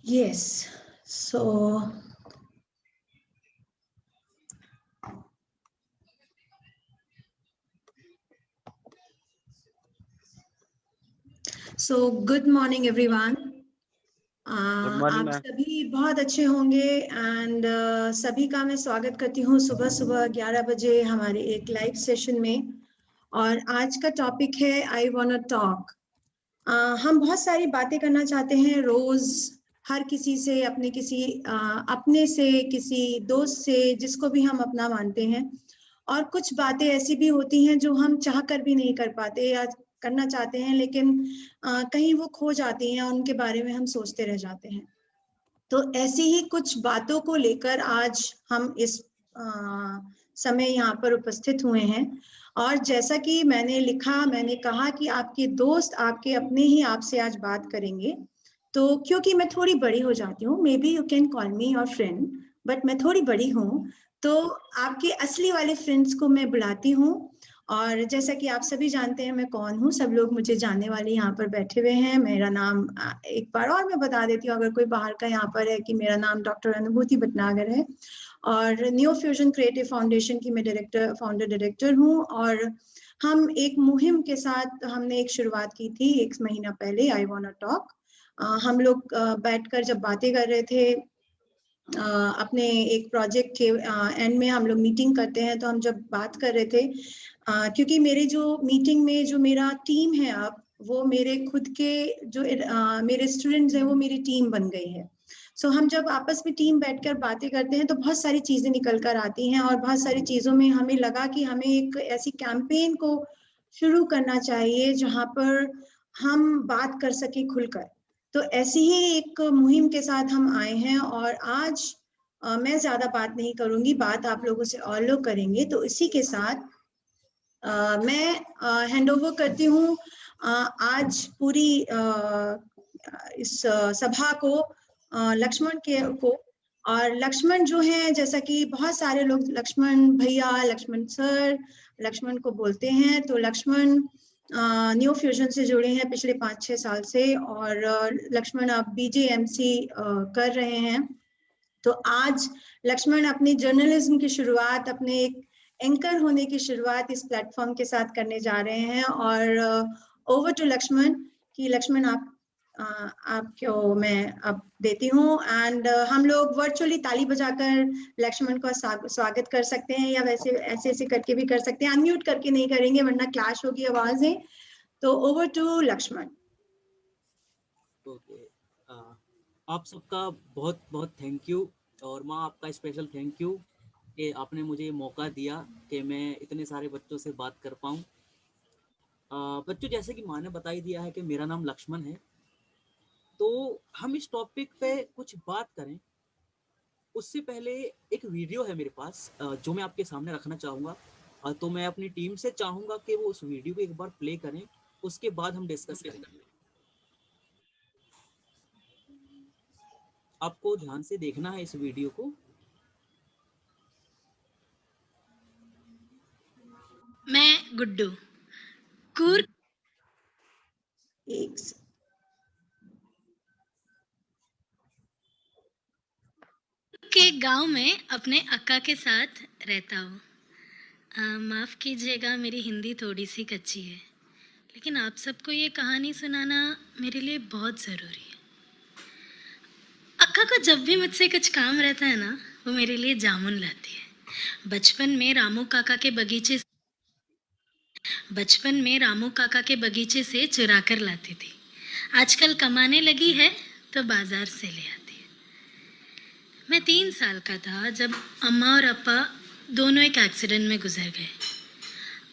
Yes. So good morning everyone. Good morning आप ma'am. सभी बहुत अच्छे होंगे एंड सभी का मैं स्वागत करती हूँ सुबह सुबह 11 बजे हमारे एक लाइव सेशन में। और आज का टॉपिक है आई वांट टू टॉक। हम बहुत सारी बातें करना चाहते हैं रोज, हर किसी से, अपने से, किसी दोस्त से, जिसको भी हम अपना मानते हैं। और कुछ बातें ऐसी भी होती हैं जो हम चाह कर भी नहीं कर पाते या करना चाहते हैं, लेकिन कहीं वो खो जाती हैं, उनके बारे में हम सोचते रह जाते हैं। तो ऐसी ही कुछ बातों को लेकर आज हम इस समय यहाँ पर उपस्थित हुए हैं। और जैसा कि मैंने कहा कि आपके दोस्त, आपके अपने ही आपसे आज बात करेंगे। तो क्योंकि मैं थोड़ी बड़ी हो जाती हूँ, may be you can call me your friend, but मैं थोड़ी बड़ी हूँ, तो आपके असली वाले फ्रेंड्स को मैं बुलाती हूँ। और जैसा कि आप सभी जानते हैं मैं कौन हूँ, सब लोग मुझे जानने वाले यहाँ पर बैठे हुए हैं। मेरा नाम एक बार और मैं बता देती हूँ, अगर कोई बाहर का यहाँ पर है, कि मेरा नाम डॉक्टर अनुभूति भटनागर है और न्यू फ्यूजन क्रिएटिव फाउंडेशन की मैं फाउंडर डायरेक्टर हूँ। और हम एक मुहिम के साथ हमने एक शुरुआत की थी 1 महीना पहले, आई वांट टू टॉक। हम लोग बैठकर जब बातें कर रहे थे, अपने एक प्रोजेक्ट के एंड में हम लोग मीटिंग करते हैं, तो हम जब बात कर रहे थे, क्योंकि मेरे जो मीटिंग में जो मेरा टीम है अब, वो मेरे खुद के जो मेरे स्टूडेंट्स हैं वो मेरी टीम बन गई है। सो हम जब आपस में टीम बैठकर बातें करते हैं तो बहुत सारी चीजें निकल कर आती हैं, और बहुत सारी चीजों में हमें लगा कि हमें एक ऐसी कैंपेन को शुरू करना चाहिए जहां पर हम बात कर सके खुलकर। तो ऐसी ही एक मुहिम के साथ हम आए हैं, और आज मैं ज्यादा बात नहीं करूंगी, बात आप लोगों से और लोग करेंगे। तो इसी के साथ मैं हैंड ओवर करती हूँ आज पूरी इस सभा को लक्ष्मण के को। और लक्ष्मण जो है, जैसा कि बहुत सारे लोग लक्ष्मण भैया, लक्ष्मण सर, लक्ष्मण को बोलते हैं, तो लक्ष्मण न्यू फ्यूजन से जुड़े हैं पिछले 5-6 साल से, और लक्ष्मण अब बीजेएमसी कर रहे हैं। तो आज लक्ष्मण अपनी जर्नलिज्म की शुरुआत, अपने एक एंकर होने की शुरुआत इस प्लेटफॉर्म के साथ करने जा रहे हैं। और ओवर टू लक्ष्मण, कि लक्ष्मण आपको मैं अब देती हूँ। एंड हम लोग वर्चुअली ताली बजाकर लक्ष्मण का स्वागत कर सकते हैं, या वैसे ऐसे ऐसे करके भी कर सकते हैं, अनम्यूट करके नहीं करेंगे वरना क्लैश होगी आवाजें। तो ओवर टू लक्ष्मण। ओके, आप सबका बहुत बहुत थैंक यू, और माँ आपका स्पेशल थैंक यू कि आपने मुझे मौका दिया कि मैं इतने सारे बच्चों से बात कर पाऊँ। बच्चों, जैसे कि माँ ने बता ही दिया है कि मेरा नाम लक्ष्मण है, तो हम इस टॉपिक पे कुछ बात करें उससे पहले एक वीडियो है मेरे पास जो मैं आपके सामने रखना चाहूँगा। तो मैं अपनी टीम से चाहूँगा कि वो उस वीडियो को एक बार प्ले करें, उसके बाद हम डिस्कस करेंगे। आपको ध्यान से देखना है इस वीडियो को। मैं गुड्डू कूर एक के गांव में अपने अक्का के साथ रहता हूँ। माफ़ कीजिएगा, मेरी हिंदी थोड़ी सी कच्ची है, लेकिन आप सबको ये कहानी सुनाना मेरे लिए बहुत ज़रूरी है। अक्का को जब भी मुझसे कुछ काम रहता है ना, वो मेरे लिए जामुन लाती है। बचपन में रामू काका के बगीचे से चुरा कर लाती थी। आजकल कमाने लगी है तो बाजार से ले आती है। मैं 3 साल का था जब अम्मा और अप्पा दोनों एक एक्सीडेंट में गुजर गए।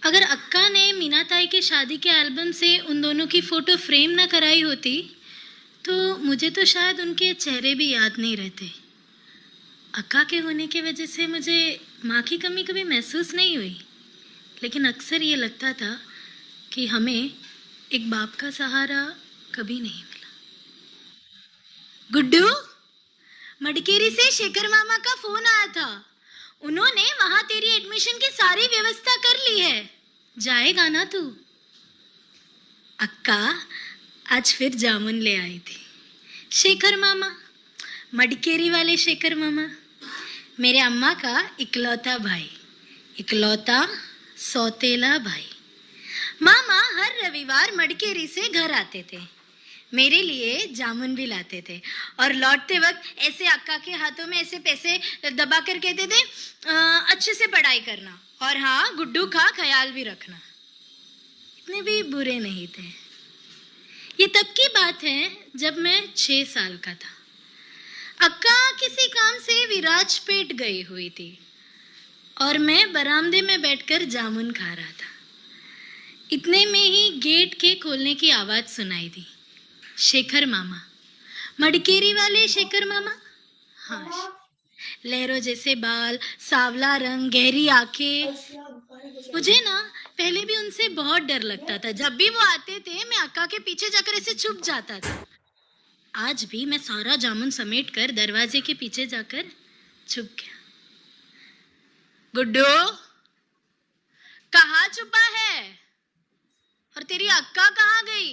अगर अक्का ने मीना ताई के शादी के एल्बम से उन दोनों की फ़ोटो फ्रेम ना कराई होती तो मुझे तो शायद उनके चेहरे भी याद नहीं रहते। अक्का के होने की वजह से मुझे माँ की कमी कभी महसूस नहीं हुई, लेकिन अक्सर ये लगता था कि हमें एक बाप का सहारा कभी नहीं मिला। गुड्डू, मडकेरी से शेखर मामा का फोन आया था। उन्होंने वहां तेरी एडमिशन की सारी व्यवस्था कर ली है। जाएगा ना तू? अक्का आज फिर जामुन ले आई थी। शेखर मामा, मडकेरी वाले शेखर मामा मेरे अम्मा का इकलौता भाई, इकलौता सौतेला भाई। मामा हर रविवार मडकेरी से घर आते थे, मेरे लिए जामुन भी लाते थे और लौटते वक्त ऐसे अक्का के हाथों में ऐसे पैसे दबा कर कहते थे, अच्छे से पढ़ाई करना और हाँ गुड्डू का ख्याल भी रखना। इतने भी बुरे नहीं थे। ये तब की बात है जब मैं 6 साल का था। अक्का किसी काम से विराजपेट गई हुई थी और मैं बरामदे में बैठकर जामुन खा रहा था। इतने में ही गेट के खोलने की आवाज सुनाई दी। शेखर मामा, मडकेरी वाले शेखर मामा। हाँ, लहरों जैसे बाल, सांवला रंग, गहरी आंखें। मुझे ना पहले भी उनसे बहुत डर लगता था। जब भी वो आते थे मैं अक्का के पीछे जाकर ऐसे छुप जाता था। आज भी मैं सारा जामुन समेट कर दरवाजे के पीछे जाकर छुप गया। गुड्डू, कहाँ छुपा है? और तेरी अक्का कहाँ गई?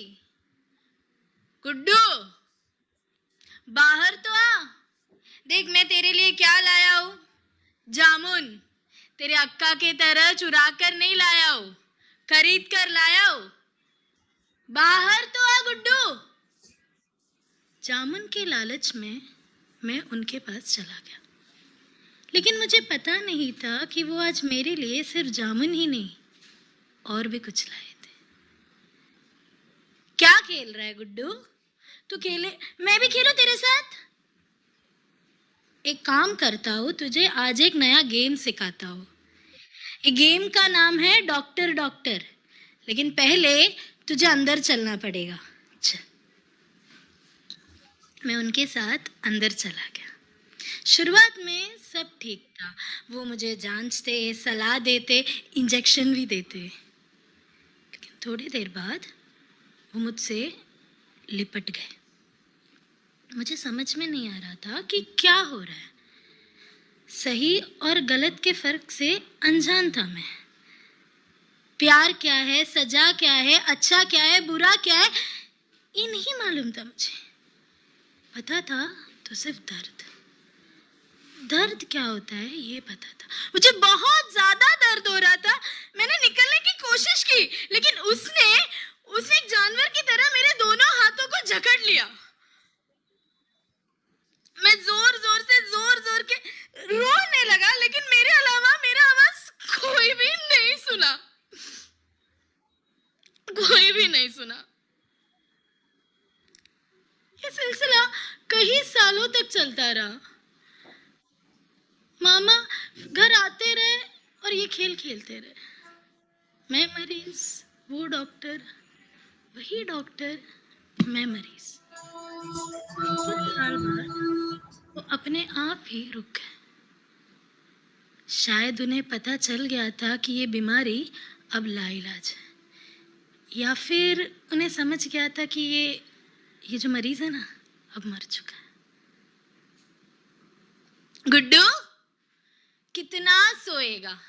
गुड्डू, बाहर तो आ। देख मैं तेरे लिए क्या लाया हूँ, जामुन। तेरे अक्का के तरह चुरा कर नहीं लाया हूँ, खरीद कर लाया हूँ। बाहर तो आ गुड्डू। जामुन के लालच में मैं उनके पास चला गया, लेकिन मुझे पता नहीं था कि वो आज मेरे लिए सिर्फ जामुन ही नहीं और भी कुछ लाए थे। क्या खेल रहा है गुड्डू? तू खेले, मैं भी खेलूं तेरे साथ? एक काम करता हूँ, तुझे आज एक नया गेम सिखाता हूँ। ये गेम का नाम है डॉक्टर डॉक्टर, लेकिन पहले तुझे अंदर चलना पड़ेगा। चल। मैं उनके साथ अंदर चला गया। शुरुआत में सब ठीक था। वो मुझे जांचते, सलाह देते, इंजेक्शन भी देते, लेकिन थोड़ी देर बाद वो मुझसे लिपट गए। मुझे समझ में नहीं आ रहा था कि क्या हो रहा है। सही और गलत के फर्क से अनजान था मैं। प्यार क्या है, सजा क्या है, अच्छा क्या है, बुरा क्या है, ये नहीं मालूम था मुझे। पता था तो सिर्फ दर्द। दर्द क्या होता है ये पता था। मुझे बहुत ज्यादा दर्द हो रहा था। मैंने निकलने की कोशिश की, लेकिन उसने एक जानवर की तरह मेरे दोनों हाथों को जकड़ लिया। मैं जोर जोर के रोने लगा, लेकिन मेरे अलावा मेरा आवाज कोई भी नहीं सुना। कोई भी नहीं सुना। ये सिलसिला कई सालों तक चलता रहा। मामा घर आते रहे और ये खेल खेलते रहे। मैं मरीज, वो डॉक्टर, वही डॉक्टर, मैं मरीज। कुछ साल बाद वो अपने आप ही रुक गए। शायद उन्हें पता चल गया था कि ये बीमारी अब लाइलाज है, या फिर उन्हें समझ गया था कि ये जो मरीज है ना अब मर चुका है। गुड्डू, कितना सोएगा?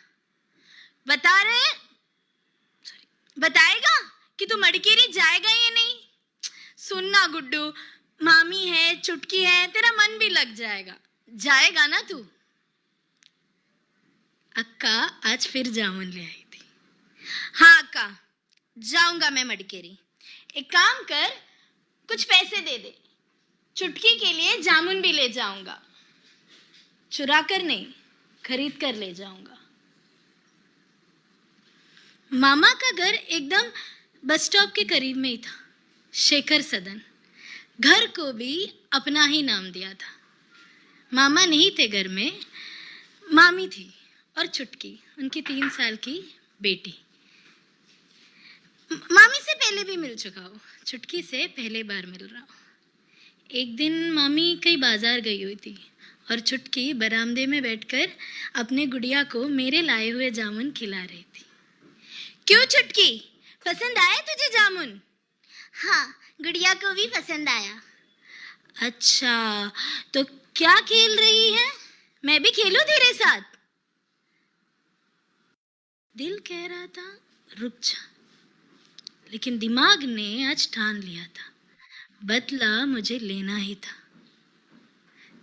बताएगा कि तू मडकेरी जाएगा या नहीं? सुनना गुड्डू, मामी है, चुटकी है, तेरा मन भी लग जाएगा। जाएगा ना तू? अक्का आज फिर जामुन ले आई थी। हाँ अक्का, जाऊंगा मैं मडकेरी। एक काम कर, कुछ पैसे दे दे, चुटकी के लिए जामुन भी ले जाऊंगा। चुरा कर नहीं, खरीद कर ले जाऊंगा। मामा का घर एकदम बस स्टॉप के करीब में ही था, शेखर सदन। घर को भी अपना ही नाम दिया था। मामा नहीं थे घर में, मामी थी और चुटकी, उनकी 3 साल की बेटी। मामी से पहले भी मिल चुका हूँ, चुटकी से पहले बार मिल रहा हूँ। एक दिन मामी कहीं बाजार गई हुई थी और चुटकी बरामदे में बैठकर अपने गुड़िया को मेरे लाए हुए जामुन खिला रही थी। क्यों चुटकी, पसंद आया तुझे जामुन? हाँ, गुड़िया को भी पसंद आया। अच्छा, तो क्या खेल रही है? मैं भी खेलूं तेरे साथ? दिल कह रहा था रुक जा, लेकिन दिमाग ने आज ठान लिया था, बदला मुझे लेना ही था।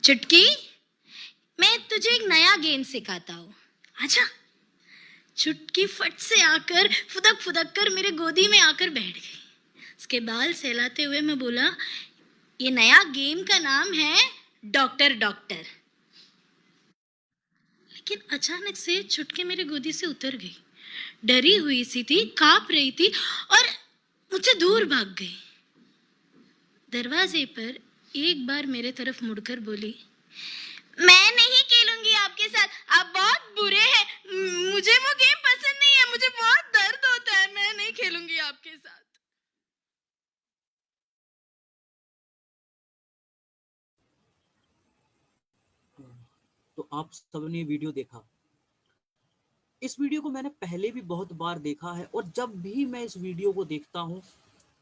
चुटकी, मैं तुझे एक नया गेम सिखाता हूँ, आजा। चुटकी फट से आकर फुदक फुदक कर मेरे गोदी में आकर बैठ गई। उसके बाल सहलाते हुए मैं बोला, ये नया गेम का नाम है डॉक्टर डॉक्टर। लेकिन अचानक से चुटकी मेरी गोदी से उतर गई। डरी हुई सी थी, कांप रही थी और मुझसे दूर भाग गई। दरवाजे पर एक बार मेरे तरफ मुड़कर बोली, मैं नहीं खेलूंगी आपके साथ, आप बहुत बुरे हैं, मुझे वो गेम पसंद नहीं है, मुझे बहुत दर्द होता है, मैं नहीं खेलूंगी आपके साथ। तो आप सबने वीडियो देखा। इस वीडियो को मैंने पहले भी बहुत बार देखा है और जब भी मैं इस वीडियो को देखता हूँ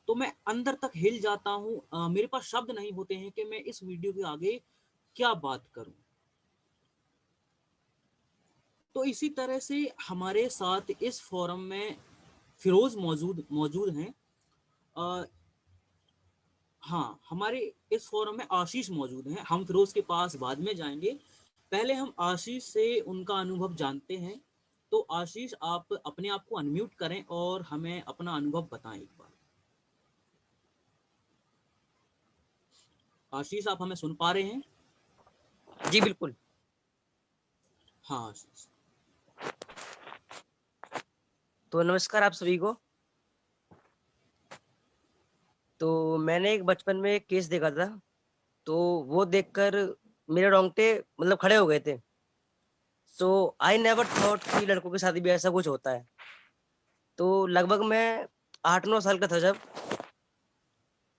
तो मैं अंदर तक हिल जाता हूँ। मेरे पास शब्द नहीं होते हैं कि मैं इस वीडियो के आगे क्या बात करूं। तो इसी तरह से हमारे साथ इस फोरम में फिरोज मौजूद मौजूद हैं। अ, हाँ, हमारे इस फोरम में आशीष मौजूद हैं। हम फिरोज के पास बाद में जाएंगे, पहले हम आशीष से उनका अनुभव जानते हैं। तो आशीष, आप अपने आप को अनम्यूट करें और हमें अपना अनुभव बताएं एक बार। आशीष, आप हमें सुन पा रहे हैं? जी बिल्कुल। हाँ आशीष। तो नमस्कार आप सभी को। तो मैंने एक बचपन में एक केस देखा था, तो वो देखकर मेरे रोंगटे मतलब खड़े हो गए थे। सो आई नेवर थॉट कि लड़कों के साथ भी ऐसा कुछ होता है। तो लगभग मैं 8-9 साल का था जब,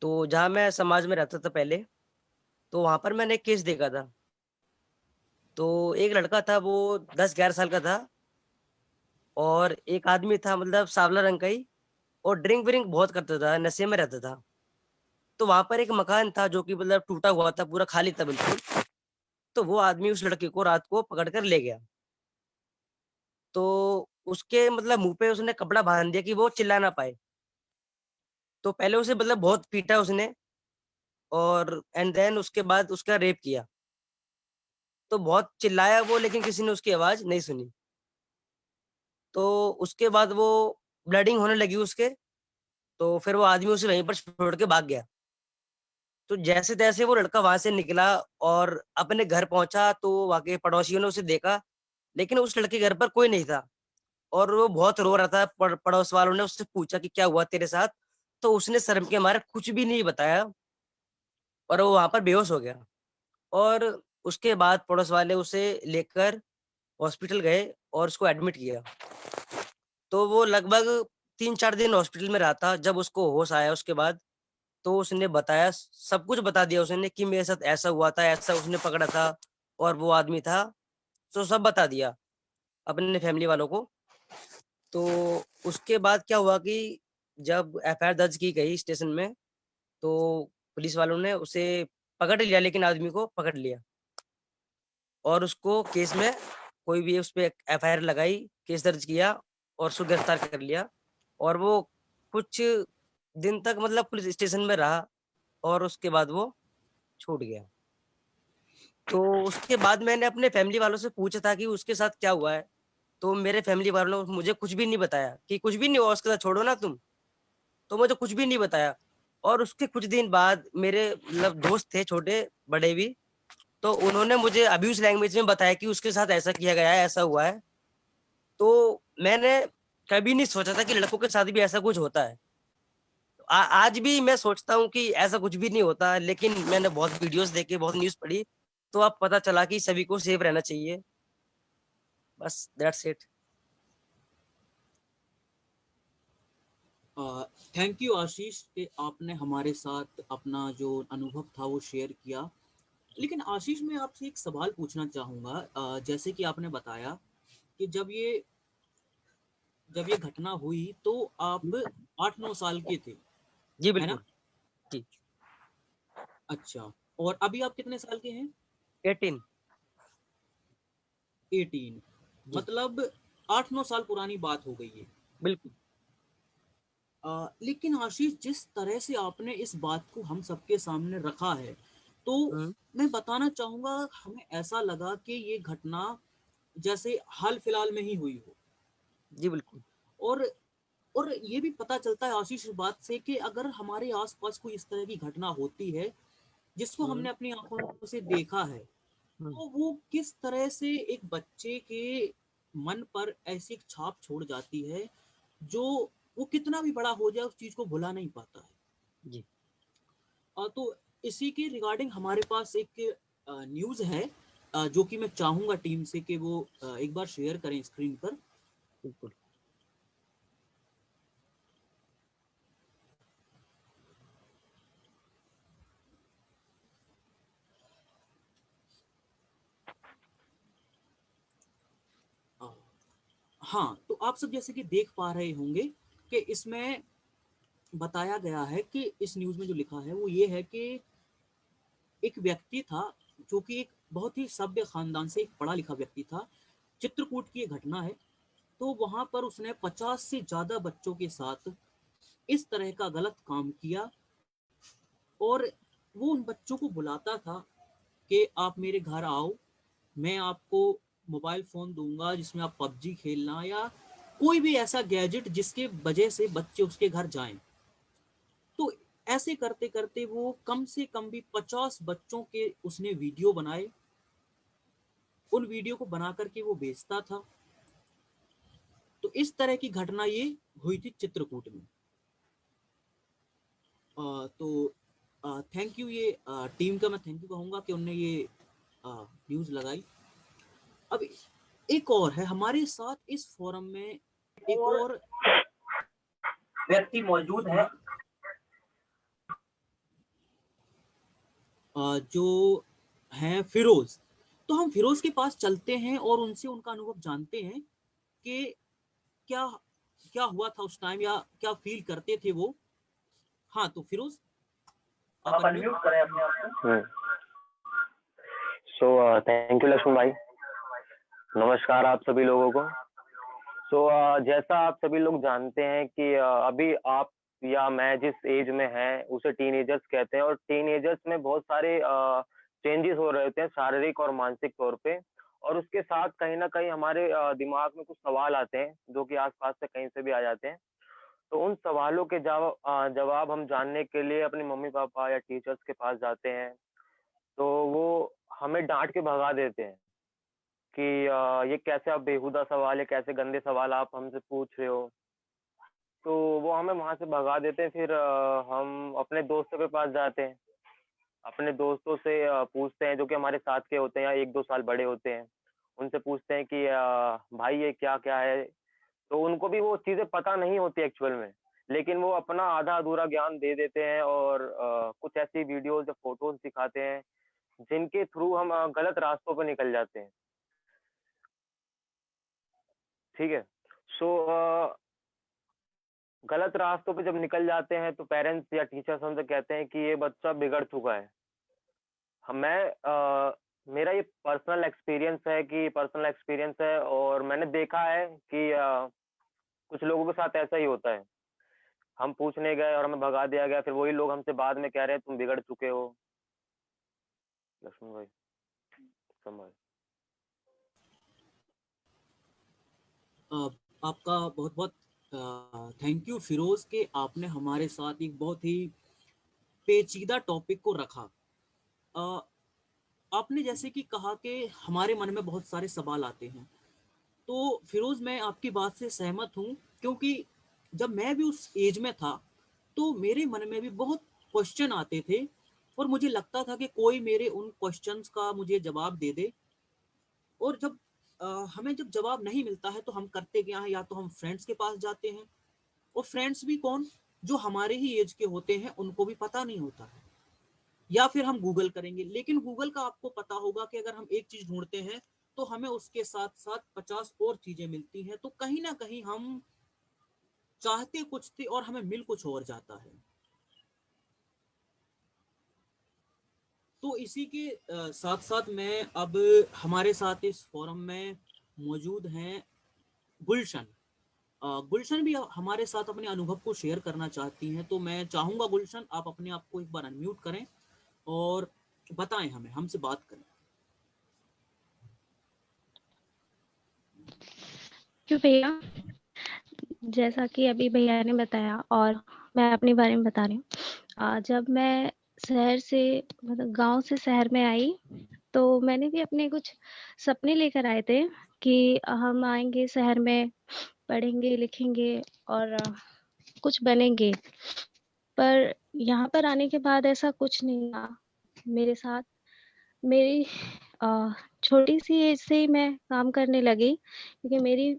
तो जहाँ मैं समाज में रहता था पहले, तो वहाँ पर मैंने एक केस देखा था। तो एक लड़का था, वो 10-11 साल का था और एक आदमी था मतलब सांवला रंग का ही, और ड्रिंक व्रिंक बहुत करता था, नशे में रहता था। तो वहाँ पर एक मकान था जो कि मतलब टूटा हुआ था, पूरा खाली था बिल्कुल। तो वो आदमी उस लड़के को रात को पकड़ कर ले गया। तो उसके मतलब मुँह पे उसने कपड़ा बाँध दिया कि वो चिल्ला ना पाए। तो पहले उसे मतलब बहुत पीटा उसने, और एंड देन उसके बाद उसका रेप किया। तो बहुत चिल्लाया वो, लेकिन किसी ने उसकी आवाज़ नहीं सुनी। तो उसके बाद वो ब्लीडिंग होने लगी उसके, तो फिर वो आदमी उसे वहीं पर छोड़ के भाग गया। तो जैसे-तैसे वो लड़का वहाँ से निकला और अपने घर पहुँचा, तो वहाँ के पड़ोसियों ने उसे देखा, लेकिन उस लड़के के घर पर कोई नहीं था और वो बहुत रो रहा था। पड़ोस वालों ने उससे पूछा कि क्या हुआ तेरे साथ? तो उसने शर्म के मारे कुछ भी नहीं बताया और वो वहाँ पर बेहोश हो गया। और उसके बाद पड़ोस वाले उसे लेकर हॉस्पिटल गए और उसको एडमिट किया। तो वो लगभग 3-4 दिन हॉस्पिटल में रहा था। जब उसको होश आया उसके बाद, तो उसने बताया, सब कुछ बता दिया उसने कि मेरे साथ ऐसा हुआ था, ऐसा उसने पकड़ा था और वो आदमी था। तो सब बता दिया अपने फैमिली वालों को। तो उसके बाद क्या हुआ कि जब एफआईआर दर्ज की गई स्टेशन में, तो पुलिस वालों ने उसे पकड़ लिया, लेकिन आदमी को पकड़ लिया और उसको केस में कोई भी उस पे एफआईआर लगाई, केस दर्ज किया और उसको गिरफ्तार कर लिया। और वो कुछ दिन तक मतलब पुलिस स्टेशन में रहा और उसके बाद वो छूट गया। तो उसके बाद मैंने अपने फैमिली वालों से पूछा था कि उसके साथ क्या हुआ है? तो मेरे फैमिली वालों ने मुझे कुछ भी नहीं बताया कि कुछ भी नहीं हुआ उसके साथ, छोड़ो ना तुम। तो मुझे कुछ भी नहीं बताया। और उसके कुछ दिन बाद मेरे मतलब दोस्त थे छोटे, बड़े भी, तो उन्होंने मुझे अब्यूज़ लैंग्वेज में बताया कि उसके साथ ऐसा किया गया है, ऐसा हुआ है। तो मैंने कभी नहीं सोचा था कि लड़कों के साथ भी ऐसा कुछ होता है। आज भी मैं सोचता हूँ कि ऐसा कुछ भी नहीं होता, लेकिन मैंने बहुत वीडियोज़ देखे, बहुत न्यूज़ पढ़ी, तो अब पता चला कि सभी को सेफ रहना चाहिए। बस दैट्स इट। थैंक यू आशीष कि आपने हमारे साथ अपना जो अनुभव था वो शेयर किया। लेकिन आशीष, मैं आपसे एक सवाल पूछना चाहूँगा। जैसे कि आपने बताया कि जब ये घटना हुई तो आप 8-9 साल के थे, जी, है ना? बिल्कुल। जी, अच्छा, और अभी आप कितने साल के हैं? 18। 18। जी, मतलब 8-9 साल पुरानी बात हो गई है। बिल्कुल। लेकिन आशीष, जिस तरह से आपने इस बात को हम सबके सामने रखा है तो हम्म, मैं बताना चाहूंगा, हमें ऐसा लगा कि ये घटना जैसे हाल फिलहाल में ही हुई हो। जी बिल्कुल। और और ये भी पता चलता है आशीष इस बात से कि अगर हमारे आसपास कोई इस तरह की घटना होती है जिसको हम्म, हमने अपनी आंखों से देखा है, हम्म, तो वो किस तरह से एक बच्चे के मन पर ऐसी एक छाप छोड़ जाती है जो वो कितना भी बड़ा हो जाए उस चीज को भुला नहीं पाता है। जी तो इसी के रिगार्डिंग हमारे पास एक न्यूज़ है, जो कि मैं चाहूंगा टीम से कि वो एक बार शेयर करें स्क्रीन पर। बिल्कुल। अ, हाँ, तो आप सब जैसे कि देख पा रहे होंगे कि इसमें बताया गया है कि इस न्यूज़ में जो लिखा है वो ये है कि एक व्यक्ति था जो कि एक बहुत ही सभ्य खानदान से एक पढ़ा लिखा व्यक्ति था। चित्रकूट की ये घटना है। तो वहां पर उसने 50 से ज्यादा बच्चों के साथ इस तरह का गलत काम किया, और वो उन बच्चों को बुलाता था कि आप मेरे घर आओ, मैं आपको मोबाइल फ़ोन दूंगा जिसमें आप पबजी खेलना या कोई भी ऐसा गैजेट जिसके वजह से बच्चे उसके घर जाएं। तो ऐसे करते करते वो कम से कम भी 50 बच्चों के उसने वीडियो बनाए। उन वीडियो को बना करके वो बेचता था। तो इस तरह की घटना ये हुई थी चित्रकूट में। तो थैंक यू, ये टीम का मैं थैंक यू कहूँगा कि उनने ये न्यूज़ लगाई। अब एक और है हमारे साथ इस फोरम में, एक और व्यक्ति मौजूद है जो हैं फिरोज। तो हम फिरोज के पास चलते हैं और उनसे उनका अनुभव जानते हैं कि क्या क्या हुआ था उस टाइम या क्या फील करते थे वो। हाँ, तो फिरोज आप आप अनम्यूट। अनम्यूट करें अपने आप को। सो थैंक यू लक्ष्मण भाई। नमस्कार आप सभी लोगों को। सो जैसा आप सभी लोग जानते हैं कि अभी आप या मैं जिस एज में हैं उसे टीनेजर्स कहते हैं, और टीनेजर्स में बहुत सारे चेंजेस हो रहे होते हैं शारीरिक और मानसिक तौर पे। और उसके साथ कहीं ना कहीं हमारे दिमाग में कुछ सवाल आते हैं जो कि आसपास से कहीं से भी आ जाते हैं। तो उन सवालों के जवाब हम जानने के लिए अपने मम्मी पापा या टीचर्स के पास जाते हैं। तो वो हमें डांट के भगा देते हैं कि ये कैसे आप बेहुदा सवाल है, कैसे गंदे सवाल आप हमसे पूछ रहे हो। तो वो हमें वहां से भगा देते हैं। फिर हम अपने दोस्तों के पास जाते हैं। अपने दोस्तों से पूछते हैं जो कि हमारे साथ के होते हैं या 1-2 साल बड़े होते हैं। उनसे पूछते हैं कि भाई ये क्या क्या है। तो उनको भी वो चीजें पता नहीं होती एक्चुअल में, लेकिन वो अपना आधा अधूरा ज्ञान दे देते हैं और कुछ ऐसी वीडियोज या फोटोज दिखाते हैं जिनके थ्रू हम गलत रास्तों पर निकल जाते हैं। ठीक है। सो गलत रास्तों पे जब निकल जाते हैं तो पेरेंट्स या टीचर्स हमसे कहते हैं कि ये बच्चा बिगड़ चुका है। मेरा ये पर्सनल एक्सपीरियंस है और मैंने देखा है कि कुछ लोगों के साथ ऐसा ही होता है। हम पूछने गए और हमें भगा दिया गया, फिर वही लोग हमसे बाद में कह रहे हैं तुम बिगड़ चुके हो। लक्ष्मण भाई संभाल। आपका बहुत बहुत थैंक यू फिरोज के आपने हमारे साथ एक बहुत ही पेचीदा टॉपिक को रखा। अ, आपने जैसे कि कहा कि हमारे मन में बहुत सारे सवाल आते हैं। तो फिरोज मैं आपकी बात से सहमत हूँ, क्योंकि जब मैं भी उस एज में था तो मेरे मन में भी बहुत क्वेश्चन आते थे, और मुझे लगता था कि कोई मेरे उन क्वेश्चंस का मुझे जवाब दे दे। और जब हमें जब जवाब नहीं मिलता है तो हम करते क्या हैं, या तो हम फ्रेंड्स के पास जाते हैं, और फ्रेंड्स भी कौन, जो हमारे ही एज के होते हैं उनको भी पता नहीं होता है, या फिर हम गूगल करेंगे। लेकिन गूगल का आपको पता होगा कि अगर हम एक चीज ढूंढते हैं तो हमें उसके साथ साथ 50 और चीजें मिलती हैं। तो कहीं ना कहीं हम चाहते कुछ थे और हमें मिल कुछ और जाता है। तो इसी के साथ साथ मैं अब हमारे साथ इस फोरम में मौजूद हैं गुलशन। गुलशन भी हमारे साथ अपने अनुभव को शेयर करना चाहती हैं। तो मैं चाहूंगा गुलशन आप अपने आप को एक बार अनम्यूट करें और बताएं हमें, हमसे बात करें। क्यों भैया, जैसा कि अभी भैया ने बताया और मैं अपने बारे में बता रही हूँ। जब मैं शहर से मतलब गांव से शहर में आई, तो मैंने भी अपने कुछ सपने लेकर आए थे कि हम आएंगे शहर में, पढ़ेंगे लिखेंगे और कुछ बनेंगे। पर यहाँ पर आने के बाद ऐसा कुछ नहीं हुआ मेरे साथ। मेरी छोटी सी एज से ही मैं काम करने लगी, क्योंकि मेरी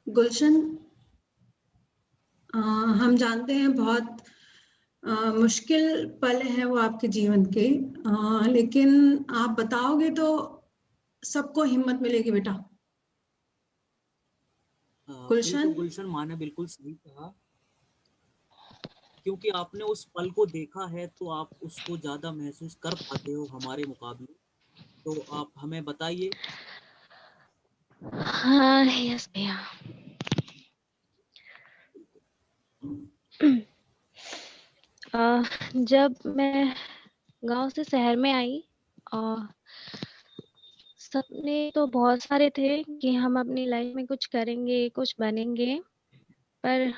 गुलशन, हम जानते हैं बहुत मुश्किल पल है वो आपके जीवन के, लेकिन आप बताओगे तो सबको हिम्मत मिलेगी बेटा। बिल्कुल गुलशन, गुलशन, माँ ने बिल्कुल सही कहा, क्योंकि आपने उस पल को देखा है तो आप उसको ज़्यादा महसूस कर पाते हो हमारे मुकाबले। तो आप हमें बताइए। हाँ यस भैया। जब मैं गांव से शहर में आई, सपने तो बहुत सारे थे कि हम अपनी लाइफ में कुछ करेंगे, कुछ बनेंगे। पर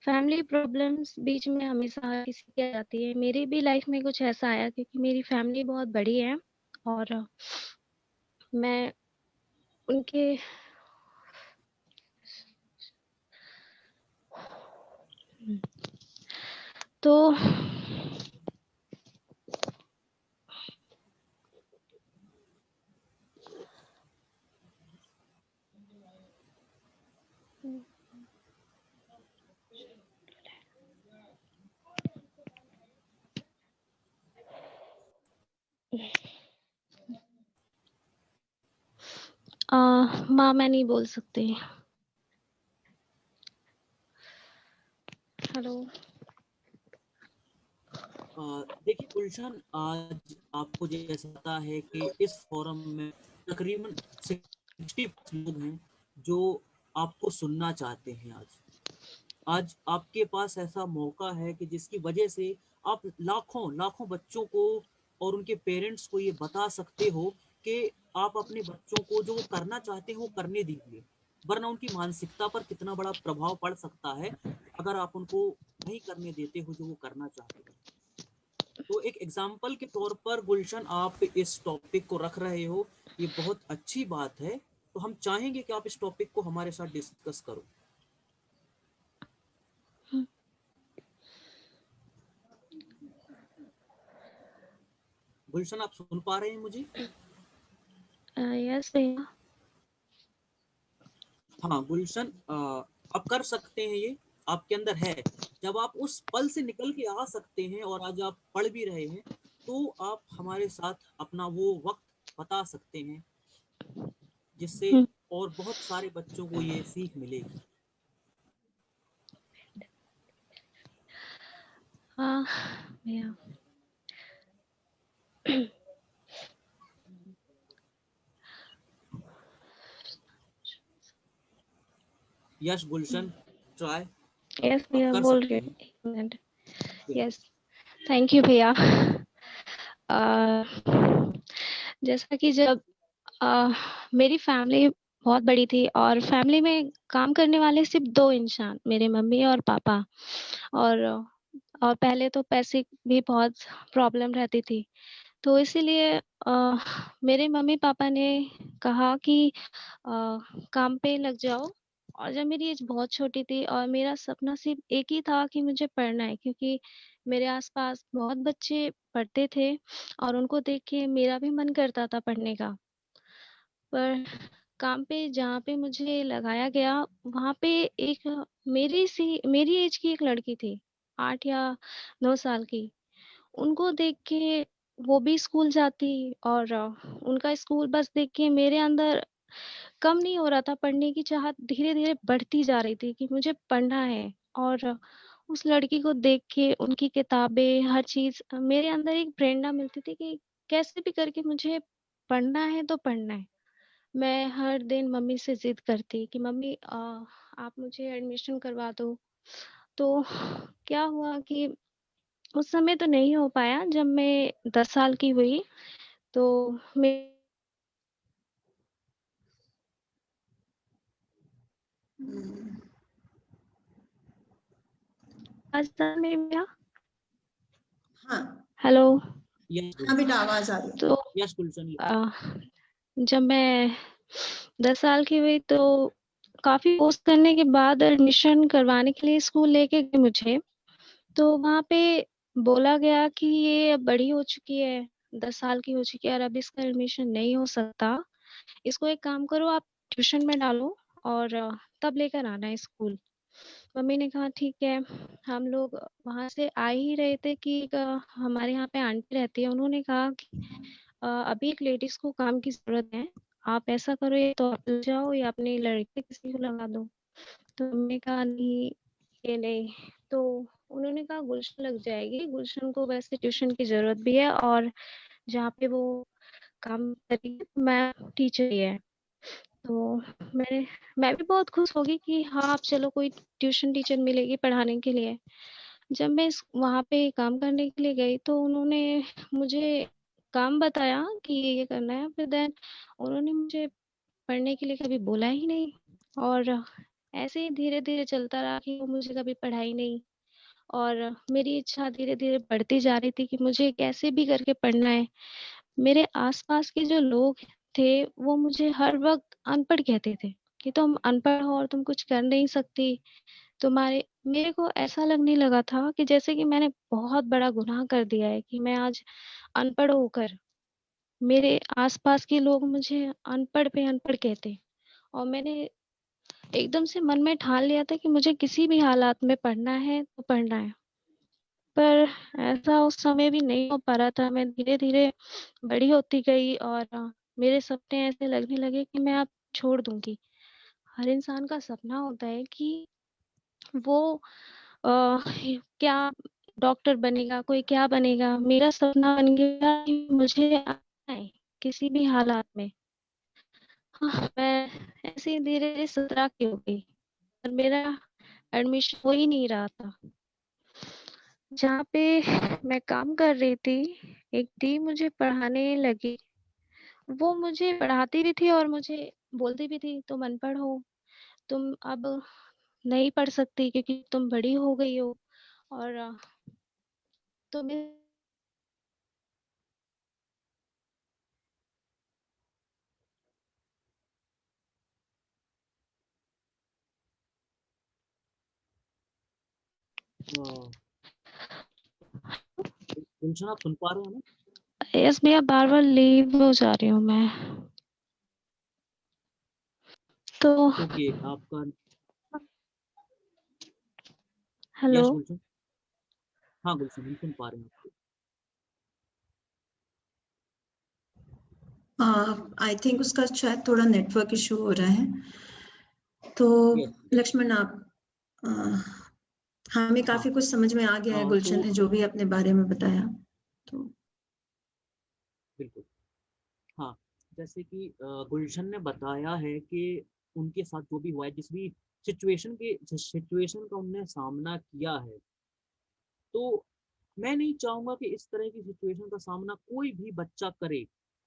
फैमिली प्रॉब्लम्स बीच में हमेशा किसी की आ जाती है। मेरी भी लाइफ में कुछ ऐसा आया, क्योंकि मेरी फैमिली बहुत बड़ी है और मैं उनके तो माँ मैं नहीं बोल सकती। हेलो। देखिए गुलशन, आज आपको जैसा पता है कि इस फोरम में तकरीबन 60 लोग हैं जो आपको सुनना चाहते हैं। आज आज आपके पास ऐसा मौका है कि जिसकी वजह से आप लाखों लाखों बच्चों को और उनके पेरेंट्स को ये बता सकते हो कि आप अपने बच्चों को जो वो करना चाहते हैं वो करने दीजिए, वरना उनकी मानसिकता पर कितना बड़ा प्रभाव पड़ सकता है अगर आप उनको नहीं करने देते हो जो वो करना चाहते हैं। तो एक एग्जाम्पल के तौर पर गुलशन, आप इस टॉपिक को रख रहे हो, ये बहुत अच्छी बात है। तो हम चाहेंगे कि आप इस टॉपिक को हमारे साथ डिस्कस करो। गुलशन, आप सुन पा रहे हैं मुझे? यस भैया। हाँ गुलशन, आप कर सकते हैं, ये आपके अंदर है। जब आप उस पल से निकल के आ सकते हैं और आज आप पढ़ भी रहे हैं, तो आप हमारे साथ अपना वो वक्त बता सकते हैं, जिससे और बहुत सारे बच्चों को ये सीख मिलेगी। हाँ भैया। यस गुलशन, ट्राई, यस आप भैया कर बोल सकते रही हैं। हूँ, एक मिनट। बिल्कुल। यस, थैंक यू भैया। जैसा कि जब मेरी फैमिली बहुत बड़ी थी और फैमिली में काम करने वाले सिर्फ 2 इंसान, मेरे मम्मी और पापा। और पहले तो पैसे भी बहुत प्रॉब्लम रहती थी, तो इसीलिए मेरे मम्मी पापा ने कहा कि काम पे लग जाओ। और जब मेरी एज बहुत छोटी थी और मेरा सपना सिर्फ एक ही था कि मुझे पढ़ना है, क्योंकि मेरे आसपास बहुत बच्चे पढ़ते थे और उनको देख के मेरा भी मन करता था पढ़ने का। पर काम पे जहाँ पे मुझे लगाया गया, वहाँ पे एक मेरी एज की एक लड़की थी, 8 या 9 साल की। उनको देख के वो भी स्कूल जाती और उनका स्कूल बस देख के मेरे अंदर कम नहीं हो रहा था, पढ़ने की चाहत धीरे-धीरे बढ़ती जा रही थी कि मुझे पढ़ना है। और उस लड़की को देख के उनकी किताबें हर चीज़ मेरे अंदर एक प्रेरणा मिलती थी कि कैसे भी करके मुझे पढ़ना है तो पढ़ना है। मैं हर दिन मम्मी से ज़िद करती कि मम्मी आप मुझे एडमिशन करवा दो। तो क्या हुआ कि उस समय तो नहीं हो पाया। जब मैं 10 साल की हुई तो मैं राजस्थान में मेरा हाँ हेलो यस हाँ बेटा, आवाज आ रही है। तो यस गुलशन। जब मैं 10 साल की हुई तो काफ़ी कोशिश करने के बाद एडमिशन करवाने के लिए स्कूल लेके गए मुझे। तो वहाँ पे बोला गया कि ये अब बड़ी हो चुकी है, 10 साल की हो चुकी है और अब इसका एडमिशन नहीं हो सकता। इसको एक काम करो, आप ट्यूशन में डालो और तब लेकर आना स्कूल। मम्मी ने कहा ठीक है। हम लोग वहाँ से आ ही रहे थे कि हमारे यहाँ पे आंटी रहती है, उन्होंने कहा कि अभी एक लेडीज़ को काम की ज़रूरत है, आप ऐसा करो या तो आप ले जाओ या अपने लड़के किसी को लगा दो। तो हमने कहा नहीं, ये नहीं। तो उन्होंने कहा गुलशन लग जाएगी, गुलशन को वैसे ट्यूशन की ज़रूरत भी है और जहाँ पे वो काम कर रही है मैम टीचर ही है। तो मैं भी बहुत खुश हो गई कि हाँ, अब चलो कोई ट्यूशन टीचर मिलेगी पढ़ाने के लिए। जब मैं वहाँ पे काम करने के लिए गई तो उन्होंने मुझे काम बताया कि ये करना है, फिर देन उन्होंने मुझे पढ़ने के लिए कभी बोला ही नहीं और ऐसे ही धीरे-धीरे चलता रहा कि वो मुझे कभी पढ़ाई नहीं और मेरी इच्छा धीरे-धीरे बढ़ती जा रही थी कि मुझे कैसे भी करके पढ़ना है। मेरे आस-पास के जो लोग थे, वो मुझे हर वक़्त अनपढ़ कहते थे कि तुम अनपढ़ हो और तुम कुछ कर नहीं सकती। तुम्हारे मेरे को ऐसा लगने लगा था कि जैसे कि मैंने बहुत बड़ा गुनाह कर दिया है कि मैं आज अनपढ़ होकर मेरे आस-पास के लोग मुझे अनपढ़ पे अनपढ़ कहते और मैंने एकदम से मन में ठान लिया था कि मुझे किसी भी हालात में पढ़ना है तो पढ़ना है। पर ऐसा उस समय भी नहीं हो पा रहा था। मैं धीरे-धीरे बड़ी होती गई और मेरे सपने ऐसे लगने लगे कि मैं अब छोड़ दूँगी। हर इंसान का सपना होता है कि वो क्या डॉक्टर बनेगा, कोई क्या बनेगा। मेरा सपना बन गया कि मुझे आना है किसी भी हालात में। हाँ, मैं ऐसे ही धीरे-धीरे 17 की हो गई और मेरा एडमिशन हो ही नहीं रहा था। जहाँ पे मैं काम कर रही थी, एक दी मुझे पढ़ाने लगी। वो मुझे पढ़ाती भी थी और मुझे बोलती भी थी, "तुम अनपढ़ हो, तुम अब नहीं पढ़ सकती क्योंकि तुम बड़ी हो गई हो और तुम्हें" गुलशन आप सुन पा रहे हो ना? यस भैया, बार-बार लीव हो जा रही हूँ मैं। तो ओके आपका हेलो, यस गुलशन। हाँ गुलशन, हम सुन पा रहे हैं आपको। आई थिंक उसका शायद थोड़ा नेटवर्क इशू हो रहा है। तो यस लक्ष्मण आप हमें हाँ काफी कुछ समझ में आ गया है गुलशन तो ने जो भी अपने बारे में बताया। तो बिल्कुल हाँ, जैसे कि गुलशन ने बताया है कि उनके साथ जो भी हुआ है, जिस सिचुएशन का उनने सामना किया है, तो मैं नहीं चाहूंगा कि इस तरह की सिचुएशन का सामना कोई भी बच्चा करे,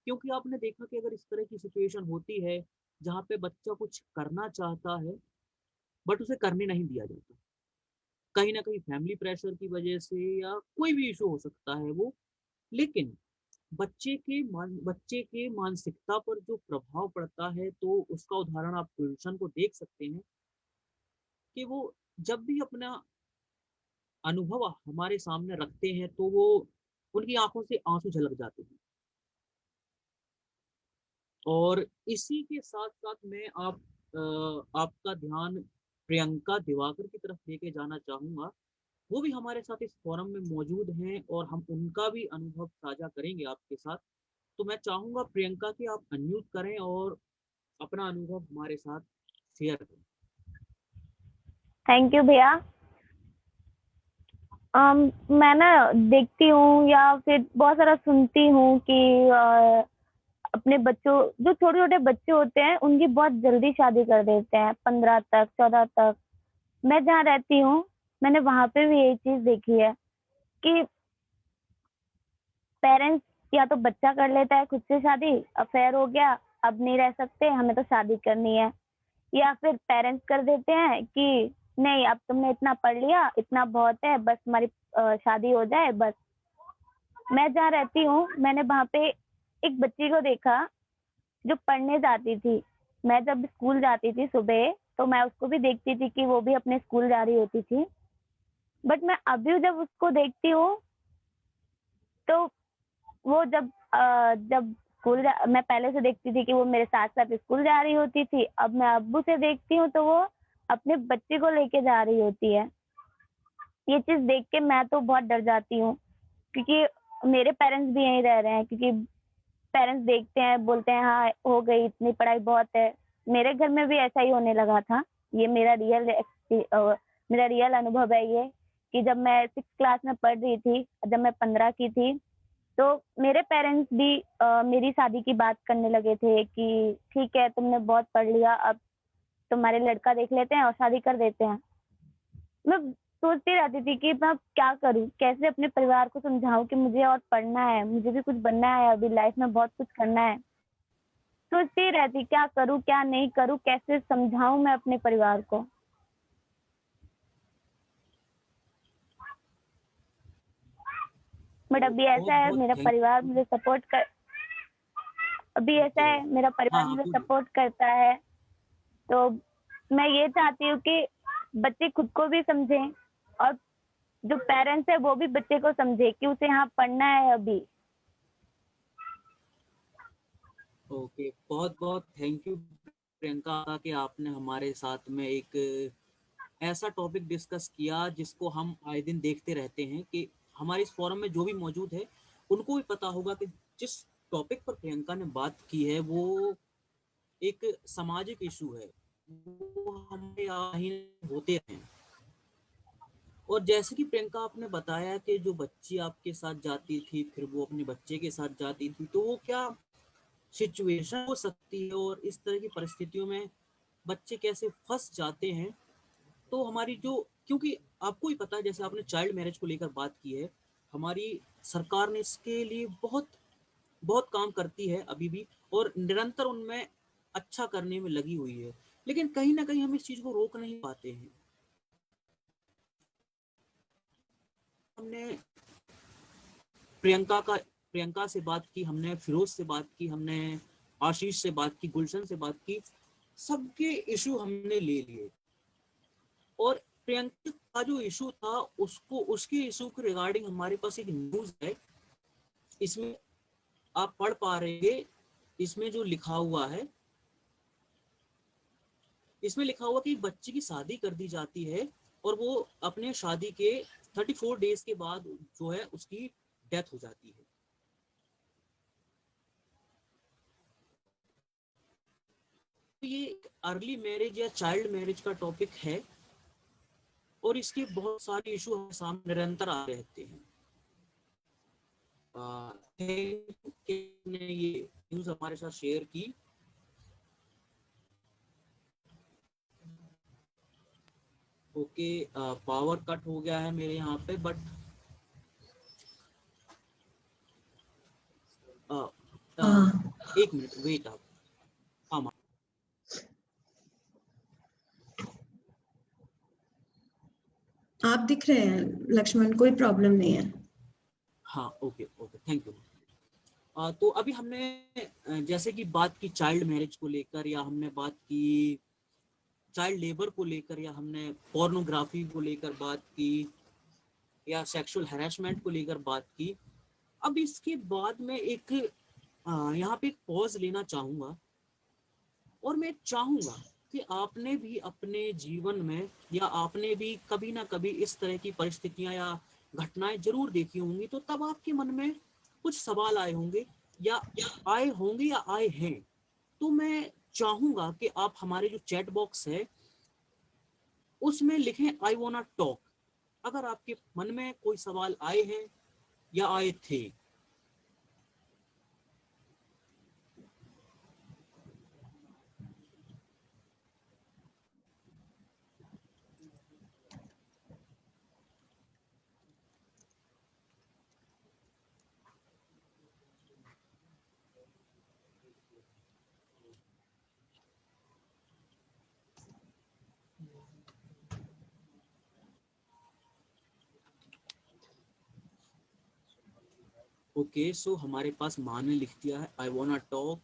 क्योंकि आपने देखा कि अगर इस तरह की सिचुएशन होती है जहाँ पे बच्चा कुछ करना चाहता है बट उसे करने नहीं दिया जाता, कहीं ना कहीं फैमिली प्रेशर की वजह से या कोई भी इशू हो सकता है वो, लेकिन बच्चे के मानसिकता पर जो प्रभाव पड़ता है, तो उसका उदाहरण आप गुलशन को देख सकते हैं कि वो जब भी अपना अनुभव हमारे सामने रखते हैं तो वो उनकी आंखों से आंसू झलक जाते हैं। और इसी के साथ साथ मैं आपका ध्यान प्रियंका दिवाकर की तरफ लेके जाना चाहूंगा। वो भी हमारे साथ इस फोरम में मौजूद हैं और हम उनका भी अनुभव साझा करेंगे आपके साथ। तो मैं चाहूंगा प्रियंका कि आप अनम्यूट करें और अपना अनुभव हमारे साथ शेयर करें। थैंक यू भैया। मैं ना देखती हूँ या फिर बहुत सारा सुनती हूँ कि अपने बच्चों, जो छोटे छोटे बच्चे होते हैं उनकी बहुत जल्दी शादी कर देते हैं, 15 तक 14 तक। मैं जहाँ रहती हूँ मैंने वहां पे भी यही चीज देखी है कि पेरेंट्स या तो बच्चा कर लेता है खुद से शादी, अफेयर हो गया, अब नहीं रह सकते, हमें तो शादी करनी है, या फिर पेरेंट्स कर देते हैं कि नहीं अब तुमने इतना पढ़ लिया, इतना बहुत है, बस हमारी शादी हो जाए बस। मैं जहाँ रहती हूँ मैंने वहां पे एक बच्ची को देखा जो पढ़ने जाती थी। मैं जब स्कूल जाती थी सुबह तो मैं उसको भी देखती थी कि वो भी अपने स्कूल जा रही होती थी, बट मैं अभी जब उसको देखती हूँ तो वो जब मैं पहले से देखती थी कि वो मेरे साथ साथ स्कूल जा रही होती थी, अब मैं अब्बू से देखती हूँ तो वो अपने बच्चे को लेके जा रही होती है। ये चीज देख के मैं तो बहुत डर जाती हूँ, क्योंकि मेरे पेरेंट्स भी यहीं रह रहे हैं, क्योंकि पेरेंट्स देखते हैं बोलते हैं हाँ हो गई, इतनी पढ़ाई बहुत है। मेरे घर में भी ऐसा ही होने लगा था। ये मेरा रियल अनुभव है ये, कि जब मैं 6th क्लास में पढ़ रही थी, जब मैं 15 की थी, तो मेरे पेरेंट्स भी मेरी शादी की बात करने लगे थे कि ठीक है तुमने बहुत पढ़ लिया, अब तुम्हारे लड़का देख लेते हैं और शादी कर देते हैं। मैं सोचती रहती थी कि मैं अब क्या करूं, कैसे अपने परिवार को समझाऊं कि मुझे और पढ़ना है, मुझे भी कुछ बनना है, अभी लाइफ में बहुत कुछ करना है। सोचती रहती क्या करूं क्या नहीं करूं, कैसे समझाऊं मैं अपने परिवार को। बट अभी ऐसा बहुत है बहुत मेरा थैंक परिवार यू। मुझे सपोर्ट कर अभी ऐसा ओके। है मेरा हाँ परिवार हाँ मुझे बोलिए। सपोर्ट करता है। तो मैं ये चाहती हूँ कि बच्चे खुद को भी समझें और जो पेरेंट्स है वो भी बच्चे को समझे कि उसे यहाँ पढ़ना है अभी। ओके, बहुत बहुत थैंक यू प्रियंका कि आपने हमारे साथ में एक ऐसा टॉपिक डिस्कस किया जिसको हम आए दिन देखते रहते हैं कि हमारे इस फोरम में जो भी मौजूद है उनको भी पता होगा कि जिस टॉपिक पर प्रियंका ने बात की है वो एक सामाजिक इशू है, वो हमारे यहाँ ही होते हैं। और जैसे कि प्रियंका आपने बताया कि जो बच्ची आपके साथ जाती थी फिर वो अपने बच्चे के साथ जाती थी, तो वो क्या सिचुएशन हो सकती है और इस तरह की परिस्थितियों में बच्चे कैसे फंस जाते हैं। तो हमारी जो, क्योंकि आपको ही पता है जैसे आपने चाइल्ड मैरिज को लेकर बात की है, हमारी सरकार ने इसके लिए बहुत बहुत काम करती है अभी भी और निरंतर उनमें अच्छा करने में लगी हुई है, लेकिन कहीं ना कहीं हम इस चीज को रोक नहीं पाते हैं। हमने प्रियंका से बात की, हमने फिरोज से बात की, हमने आशीष से बात की, गुलशन से बात की, सबके इशू हमने ले लिए। और प्रियंका का जो इशू था उसको, उसके इशू के रिगार्डिंग हमारे पास एक न्यूज है, इसमें आप पढ़ पा रहे हैं। इसमें जो लिखा हुआ है, इसमें लिखा हुआ कि बच्चे की शादी कर दी जाती है और वो अपने शादी के 34 डेज के बाद जो है उसकी डेथ हो जाती है। तो ये अर्ली मैरिज या चाइल्ड मैरिज का टॉपिक है और इसके बहुत सारे इशू हमारे सामने निरंतर आ रहते हैं। ने ये न्यूज हमारे साथ शेयर की। ओके, पावर कट हो गया है मेरे यहाँ पे, बट हाँ, एक मिनट वेट आप। हाँ आप दिख रहे हैं लक्ष्मण, कोई प्रॉब्लम नहीं है। हाँ, ओके ओके, थैंक यू। तो अभी हमने जैसे कि बात की चाइल्ड मैरिज को लेकर, या हमने बात की चाइल्ड लेबर को लेकर, या हमने पोर्नोग्राफी को लेकर बात की, या सेक्सुअल हैरेसमेंट को लेकर बात की। अब इसके बाद में एक यहाँ पे एक पॉज लेना चाहूँगा और मैं चाहूँगा कि आपने भी अपने जीवन में, या आपने भी कभी ना कभी इस तरह की परिस्थितियाँ या घटनाएं जरूर देखी होंगी, तो तब आपके मन में कुछ सवाल आए होंगे, या आए हैं। तो मैं चाहूँगा कि आप हमारे जो चैट बॉक्स है उसमें लिखें आई वांट टॉक, अगर आपके मन में कोई सवाल आए हैं या आए थे। ओके, सो हमारे पास माँ ने लिख दिया है आई वांट टॉक।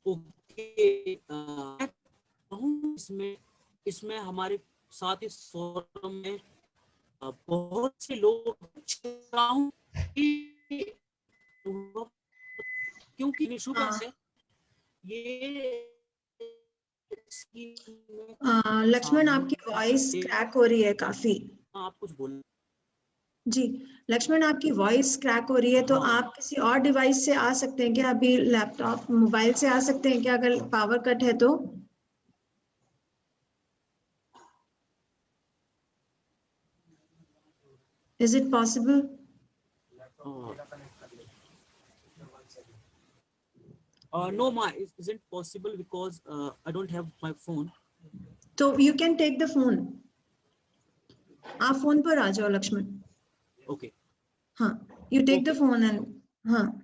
ओके, इसमें हमारे साथ इस फोरम में बहुत से लोग, क्योंकि विशु है ये लक्ष्मण, आपकी वॉइस क्रैक हो रही है काफी। आप कुछ बोल। जी लक्ष्मण, आपकी वॉइस क्रैक हो रही है, तो हाँ। आप किसी और डिवाइस से आ सकते हैं क्या? अभी लैपटॉप मोबाइल से आ सकते हैं क्या अगर पावर कट है तो? Is it possible? No, ma, it isn't possible because I don't have my phone. So you can take the phone. आप फोन पर आ जाओ लक्ष्मण। Okay. हाँ, you take the Okay. phone and हाँ।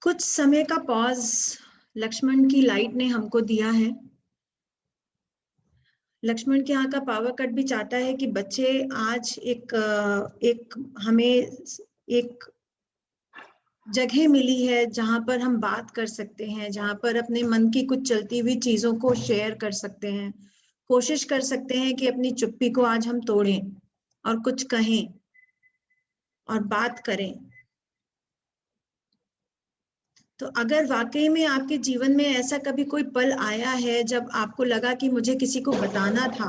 कुछ समय का पॉज लक्ष्मण की लाइट ने हमको दिया है। लक्ष्मण के यहाँ का पावर कट भी चाहता है कि बच्चे आज एक हमें एक जगह मिली है जहां पर हम बात कर सकते हैं, जहां पर अपने मन की कुछ चलती हुई चीजों को शेयर कर सकते हैं, कोशिश कर सकते हैं कि अपनी चुप्पी को आज हम तोड़ें और कुछ कहें और बात करें। तो अगर वाकई में आपके जीवन में ऐसा कभी कोई पल आया है जब आपको लगा कि मुझे किसी को बताना था,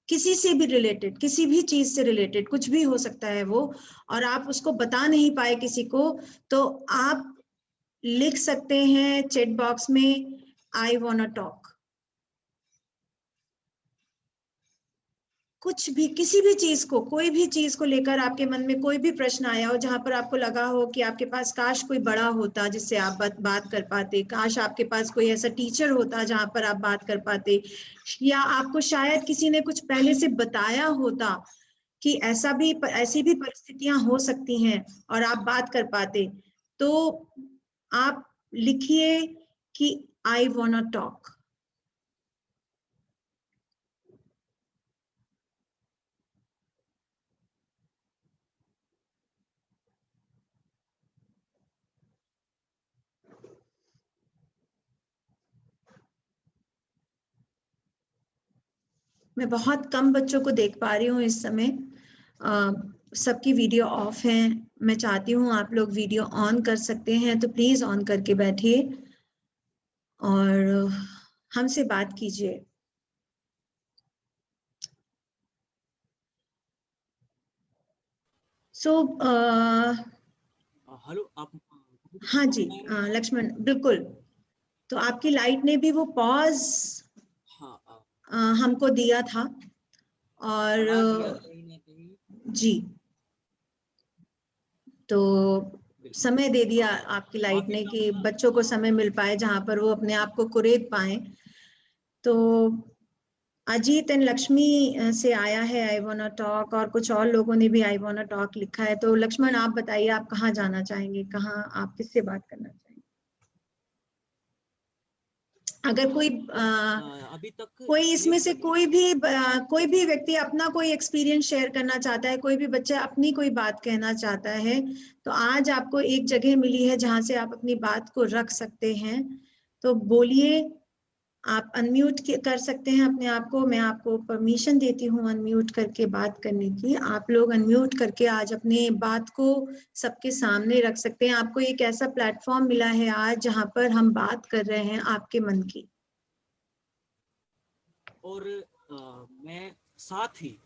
किसी से भी रिलेटेड, किसी भी चीज से रिलेटेड, कुछ भी हो सकता है वो, और आप उसको बता नहीं पाए किसी को, तो आप लिख सकते हैं चैट बॉक्स में आई वांट टॉक। कुछ भी, किसी भी चीज को, कोई भी चीज को लेकर आपके मन में कोई भी प्रश्न आया हो, जहां पर आपको लगा हो कि आपके पास काश कोई बड़ा होता जिससे आप बात कर पाते, काश आपके पास कोई ऐसा टीचर होता जहां पर आप बात कर पाते, या आपको शायद किसी ने कुछ पहले से बताया होता कि ऐसी भी परिस्थितियां हो सकती हैं और आप बात कर पाते, तो आप लिखिए कि आई वांट टॉक। मैं बहुत कम बच्चों को देख पा रही हूँ इस समय, सबकी वीडियो ऑफ है। मैं चाहती हूँ आप लोग वीडियो ऑन कर सकते हैं तो प्लीज ऑन करके बैठिए और हमसे बात कीजिए। हेलो, आप? हाँ जी लक्ष्मण, बिल्कुल। तो आपकी लाइट ने भी वो पॉज हमको दिया था और जी, तो समय दे दिया आपकी लाइट ने कि बच्चों को समय मिल पाए जहां पर वो अपने आप को कुरेद पाए। तो अजीत एंड लक्ष्मी से आया है आई वांट टॉक, और कुछ और लोगों ने भी आई वांट टॉक लिखा है। तो लक्ष्मण, आप बताइए आप कहाँ जाना चाहेंगे, कहाँ आप किससे बात करना चाहेंगे? अगर कोई अभी तक कोई इसमें से कोई भी व्यक्ति अपना कोई एक्सपीरियंस शेयर करना चाहता है, कोई भी बच्चा अपनी कोई बात कहना चाहता है, तो आज आपको एक जगह मिली है जहां से आप अपनी बात को रख सकते हैं। तो बोलिए, आप अनम्यूट कर सकते हैं अपने आप को, मैं आपको परमिशन देती हूँ अनम्यूट करके बात करने की। आप लोग अनम्यूट करके आज अपने बात को सबके सामने रख सकते हैं। आपको एक ऐसा प्लेटफॉर्म मिला है आज जहाँ पर हम बात कर रहे हैं आपके मन की। और मैं साथ ही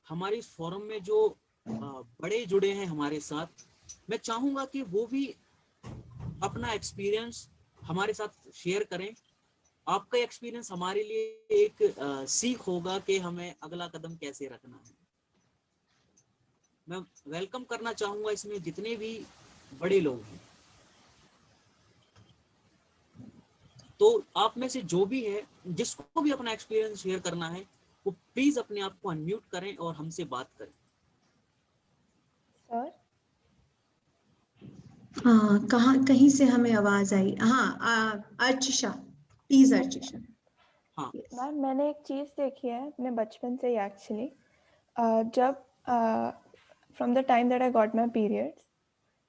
हमारी इस फोरम में जो बड़े जुड़े हैं हमारे साथ, मैं चाहूंगा कि वो भी अपना एक्सपीरियंस हमारे साथ शेयर करें। आपका एक्सपीरियंस हमारे लिए एक सीख होगा कि हमें अगला कदम कैसे रखना है। मैं वेलकम करना चाहूंगा इसमें जितने भी बड़े लोग हैं। तो आप में से जो भी है, जिसको भी अपना एक्सपीरियंस शेयर करना है, वो प्लीज अपने आप को अनम्यूट करें और हमसे बात करें। सर हाँ, कहीं से हमें आवाज आई। हाँ, अर्चिशा, प्लीज अर्चिशा। हाँ मैम, मैंने एक चीज़ देखी है अपने बचपन से ही एक्चुअली। जब from the time that I got my periods,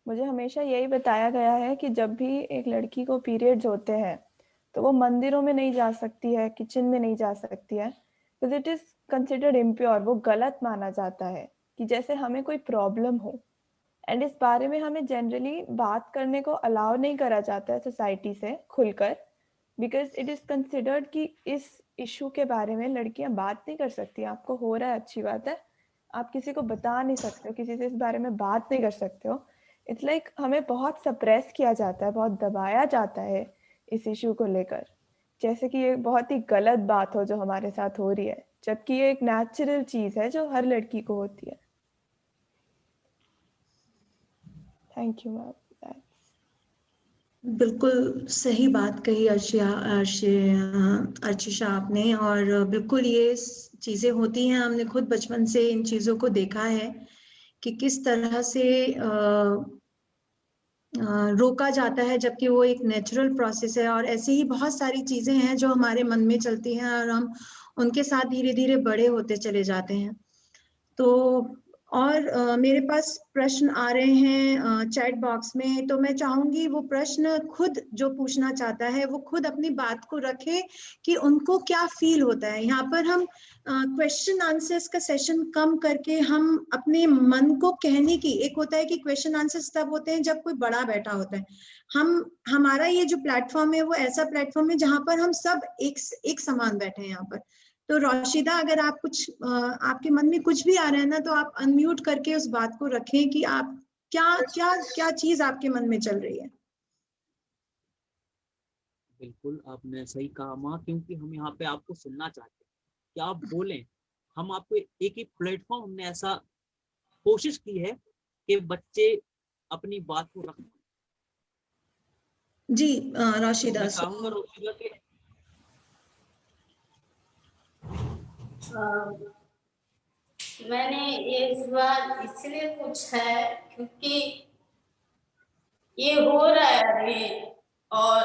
मुझे हमेशा यही बताया गया है कि जब भी एक लड़की को पीरियड्स होते हैं तो वो मंदिरों में नहीं जा सकती है, किचन में नहीं जा सकती है, because it is considered impure. वो गलत माना जाता है कि जैसे हमें कोई प्रॉब्लम हो। एंड इस बारे में हमें जनरली बात करने को अलाउ नहीं करा जाता है सोसाइटी से खुलकर, बिकॉज इट इज़ कंसिडर्ड कि इस इशू के बारे में लड़कियां बात नहीं कर सकती। आपको हो रहा है, अच्छी बात है, आप किसी को बता नहीं सकते हो, किसी से इस बारे में बात नहीं कर सकते हो। इट्स लाइक हमें बहुत सप्रेस किया जाता है, बहुत दबाया जाता है इस इशू को लेकर, जैसे कि ये बहुत ही गलत बात हो जो हमारे साथ हो रही है, जबकि ये एक नेचुरल चीज़ है जो हर लड़की को होती है। Thank you ma'am. बिल्कुल सही बात कही अर्चिशा आपने, और बिल्कुल ये चीजें होती हैं। हमने खुद बचपन से इन चीजों को देखा है कि किस तरह से रोका जाता है, जबकि वो एक नेचुरल प्रोसेस है। और ऐसी ही बहुत सारी चीजें हैं जो हमारे मन में चलती हैं और हम उनके साथ धीरे धीरे बड़े होते चले जाते हैं। तो और मेरे पास प्रश्न आ रहे हैं चैट बॉक्स में, तो मैं चाहूंगी वो प्रश्न खुद जो पूछना चाहता है वो खुद अपनी बात को रखे कि उनको क्या फील होता है। यहाँ पर हम क्वेश्चन आंसर्स का सेशन कम करके हम अपने मन को कहने की, एक होता है कि क्वेश्चन आंसर्स तब होते हैं जब कोई बड़ा बैठा होता है। हमारा ये जो प्लेटफॉर्म है वो ऐसा प्लेटफॉर्म है जहां पर हम सब एक समान बैठे हैं यहाँ पर। तो रोशिदा, अगर आप कुछ आपके मन में कुछ भी आ रहा है ना, तो आप अनम्यूट करके उस बात को रखें कि आप क्या क्या क्या चीज आपके मन में चल रही है। बिल्कुल आपने सही कहा माँ, क्योंकि हम यहाँ पे आपको सुनना चाहते हैं कि आप बोलें। हम आपको एक ही प्लेटफॉर्म, हमने ऐसा कोशिश की है कि बच्चे अपनी बात को रखें। जी तो रोशिदा। मैं चाहूंगा रोशिदा के मैंने ये सवाल इसलिए पूछा है क्योंकि ये हो रहा है अभी, और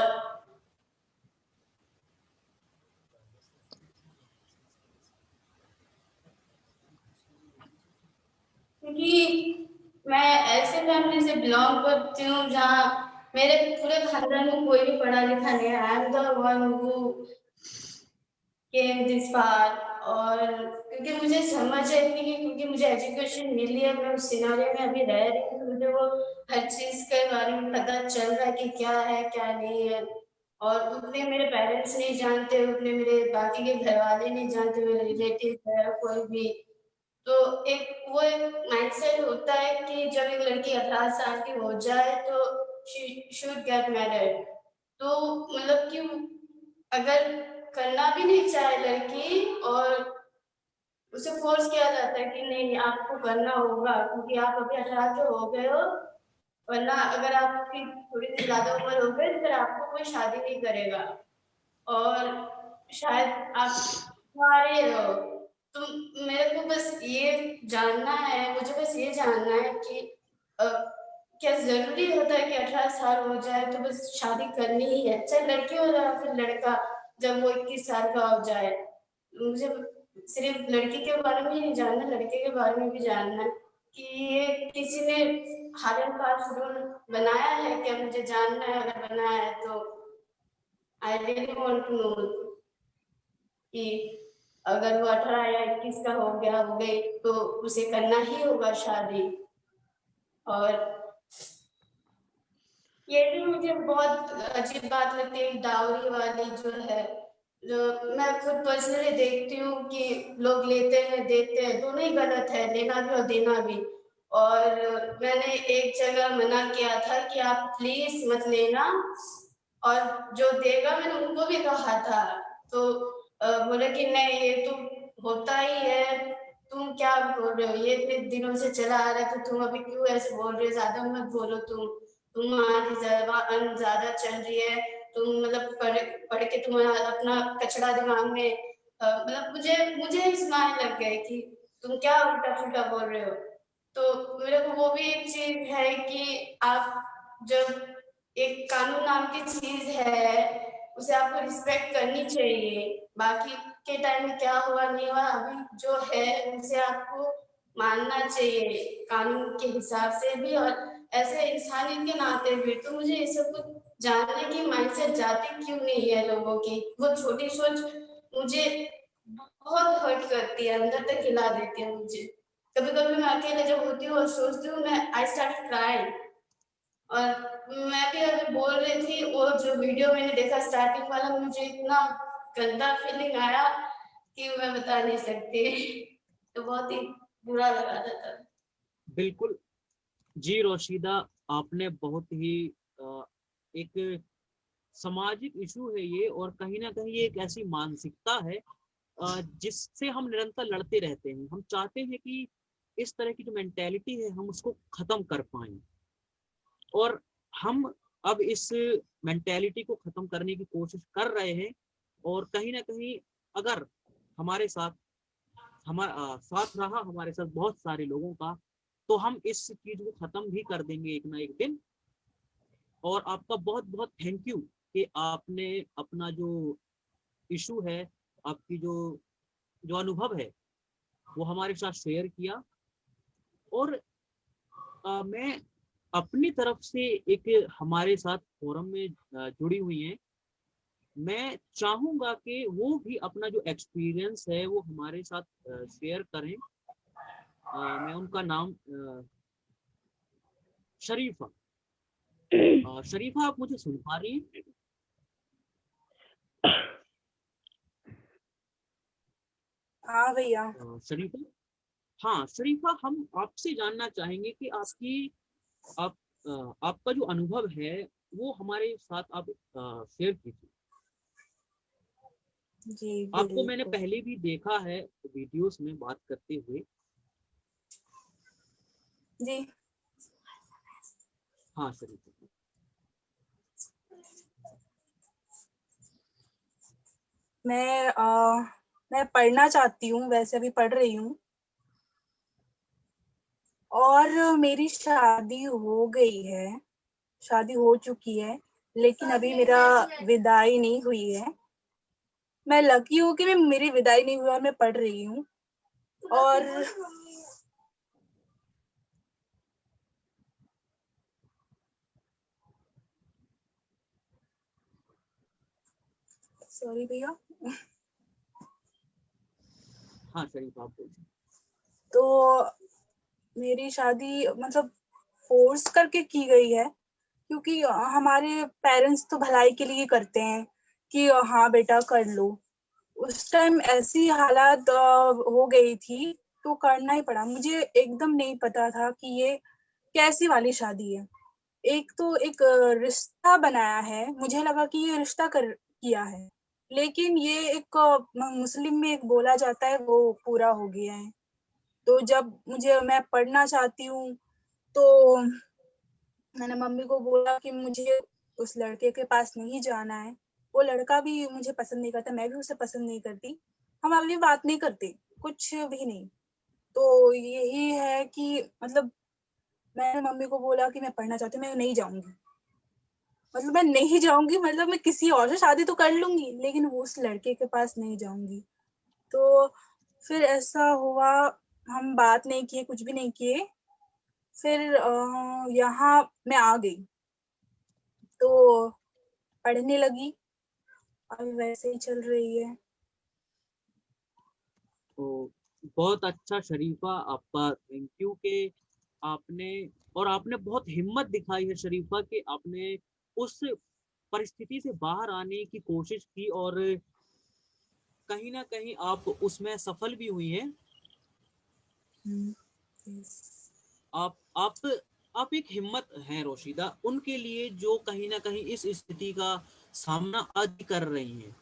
क्योंकि मैं ऐसे फैमिली से बिलोंग करती हूँ जहाँ मेरे पूरे खानदान में कोई भी पढ़ा लिखा नहीं है। I am the one who came this far. और क्योंकि मुझे समझ है कि क्योंकि मुझे एजुकेशन मिली है, मैं उस सिनारियो में अभी रह रही हूँ, तो मुझे वो हर चीज के बारे में पता चल रहा है कि क्या है क्या नहीं है। और उतने मेरे पेरेंट्स नहीं जानते, उतने मेरे बाकी के घर वाले नहीं जानते, मेरे रिलेटिव है कोई भी। तो एक माइंडसेट होता है कि जब एक लड़की 18 साल की हो जाए तो शी शुड गेट मैरिड। तो मतलब कि अगर करना भी नहीं चाहे लड़की और उसे फोर्स किया जाता है कि नहीं आपको करना होगा क्योंकि आप अभी 18 के हो गए हो, वरना अगर आपकी थोड़ी सी ज्यादा उम्र हो गई तो फिर आपको कोई शादी नहीं करेगा। और शायद आप कुंवारे हो। तो मेरे को बस ये जानना है, मुझे बस ये जानना है कि क्या जरूरी होता है कि 18 साल हो जाए तो बस शादी करनी ही है, चाहे लड़की हो या फिर लड़का, जब वो 21 साल का हो जाए। मुझे सिर्फ लड़की के बारे में ही नहीं जानना, लड़के के बारे में भी जानना है कि ये किसी ने हार्ड एंड फास्ट रूल बनाया है क्या, मुझे जानना है, अगर बनाया है तो I really want to know कि अगर वो 18 या 21 का हो गई तो उसे करना ही होगा शादी। और ये भी मुझे बहुत अजीब बात लगती है, डाउरी वाली जो है, जो मैं खुद पर्सनली देखती हूँ कि लोग लेते हैं देते हैं, दोनों ही गलत है, लेना भी और देना भी। और मैंने एक जगह मना किया था कि आप प्लीज मत लेना, और जो देगा मैंने उनको भी कहा था, तो बोले कि नहीं ये तो होता ही है, तुम क्या बोल रहे हो, ये इतने दिनों से चला आ रहा है तो तुम अभी क्यों ऐसे बोल रहे हो, ज्यादा मत बोलो, तुम्हारी जबान ज्यादा चल रही है, तुम मतलब पढ़ के तुम्हारा अपना कचड़ा दिमाग में मतलब मुझे इस्माइल लग गए कि तुम क्या उल्टा पुल्टा बोल रहे हो। तो मेरे को वो भी एक चीज है कि आप जब एक कानून नाम की चीज है उसे आपको रिस्पेक्ट करनी चाहिए, बाकी के टाइम में क्या हुआ नहीं हुआ अभी जो है उसे आपको मानना चाहिए कानून के हिसाब से भी और ऐसे इंसानियत के नाते भी। तो मुझे ये सब कुछ जानने की माइंडसेट जाती क्यों नहीं है लोगों की, वो छोटी सोच मुझे बहुत हर्ट करती है, अंदर तक हिला देती है मुझे। कभी कभी मैं अकेले जब होती हूँ और सोचती हूँ, मैं आई स्टार्ट क्राइंग। और मैं भी अभी बोल रही थी, वो जो वीडियो मैंने देखा स्टार्टिंग वाला, मुझे इतना गंदा फीलिंग आया कि मैं बता नहीं सकती। तो बहुत ही बुरा लगा था तब। बिल्कुल जी रोशिदा, आपने बहुत ही एक सामाजिक इशू है ये, और कहीं ना कहीं ये एक ऐसी मानसिकता है जिससे हम निरंतर लड़ते रहते हैं। हम चाहते हैं कि इस तरह की जो मेंटेलिटी है हम उसको खत्म कर पाएं, और हम अब इस मेंटेलिटी को खत्म करने की कोशिश कर रहे हैं। और कहीं ना कहीं अगर हमारे साथ हमारा साथ रहा हमारे साथ बहुत सारे लोगों का, तो हम इस चीज को खत्म भी कर देंगे एक ना एक दिन। और आपका बहुत बहुत थैंक यू कि आपने अपना जो इशू है, आपकी जो जो अनुभव है वो हमारे साथ शेयर किया। और मैं अपनी तरफ से एक हमारे साथ फोरम में जुड़ी हुई हैं, मैं चाहूंगा कि वो भी अपना जो एक्सपीरियंस है वो हमारे साथ शेयर करें। मैं उनका नाम शरीफा। शरीफा, आप मुझे सुन पा रही हैं? हाँ भैया। शरीफा, हाँ शरीफा, हम आपसे जानना चाहेंगे कि आपका जो अनुभव है वो हमारे साथ आप शेयर कीजिए। जी आपको मैंने बिल्कुल। पहले भी देखा है वीडियोस में बात करते हुए। जी हाँ शरीफा, मैं पढ़ना चाहती हूँ, वैसे अभी पढ़ रही हूँ, और मेरी शादी हो गई है, शादी हो चुकी है, लेकिन अभी मेरा विदाई नहीं हुई है। मैं लकी हूँ कि मेरी विदाई नहीं हुई और मैं पढ़ रही हूँ। और सॉरी भैया। हाँ शरीफा, आप बोलिए। तो मेरी शादी मतलब फोर्स करके की गई है, क्योंकि हमारे पेरेंट्स तो भलाई के लिए करते हैं कि हाँ बेटा कर लो। उस टाइम ऐसी हालात हो गई थी तो करना ही पड़ा। मुझे एकदम नहीं पता था कि ये कैसी वाली शादी है। एक तो एक रिश्ता बनाया है, मुझे लगा कि ये रिश्ता किया है, लेकिन ये एक मुस्लिम में एक बोला जाता है वो पूरा हो गया है। तो जब मैं पढ़ना चाहती हूँ तो मैंने मम्मी को बोला कि मुझे उस लड़के के पास नहीं जाना है। वो लड़का भी मुझे पसंद नहीं करता, मैं भी उसे पसंद नहीं करती, हम अगली बात नहीं करते, कुछ भी नहीं। तो यही है कि मतलब मैंने मम्मी को बोला कि मैं पढ़ना चाहती हूँ, मैं नहीं जाऊंगी। मतलब मैं नहीं जाऊंगी, मतलब मैं किसी और से शादी तो कर लूंगी लेकिन वो उस लड़के के पास नहीं जाऊंगी। तो फिर ऐसा हुआ, हम बात नहीं किए, कुछ भी नहीं किए। फिर यहाँ मैं आ गई तो पढ़ने लगी, अभी वैसे ही चल रही है। तो बहुत अच्छा शरीफा, आपका थैंक यू कि आपने बहुत हिम्मत दिखाई है शरीफा कि आपने उस परिस्थिति से बाहर आने की कोशिश की और कहीं ना कहीं आप उसमें सफल भी हुई हैं। आप एक हिम्मत हैं रोशिदा उनके लिए जो कहीं ना कहीं इस स्थिति का सामना आज कर रही हैं।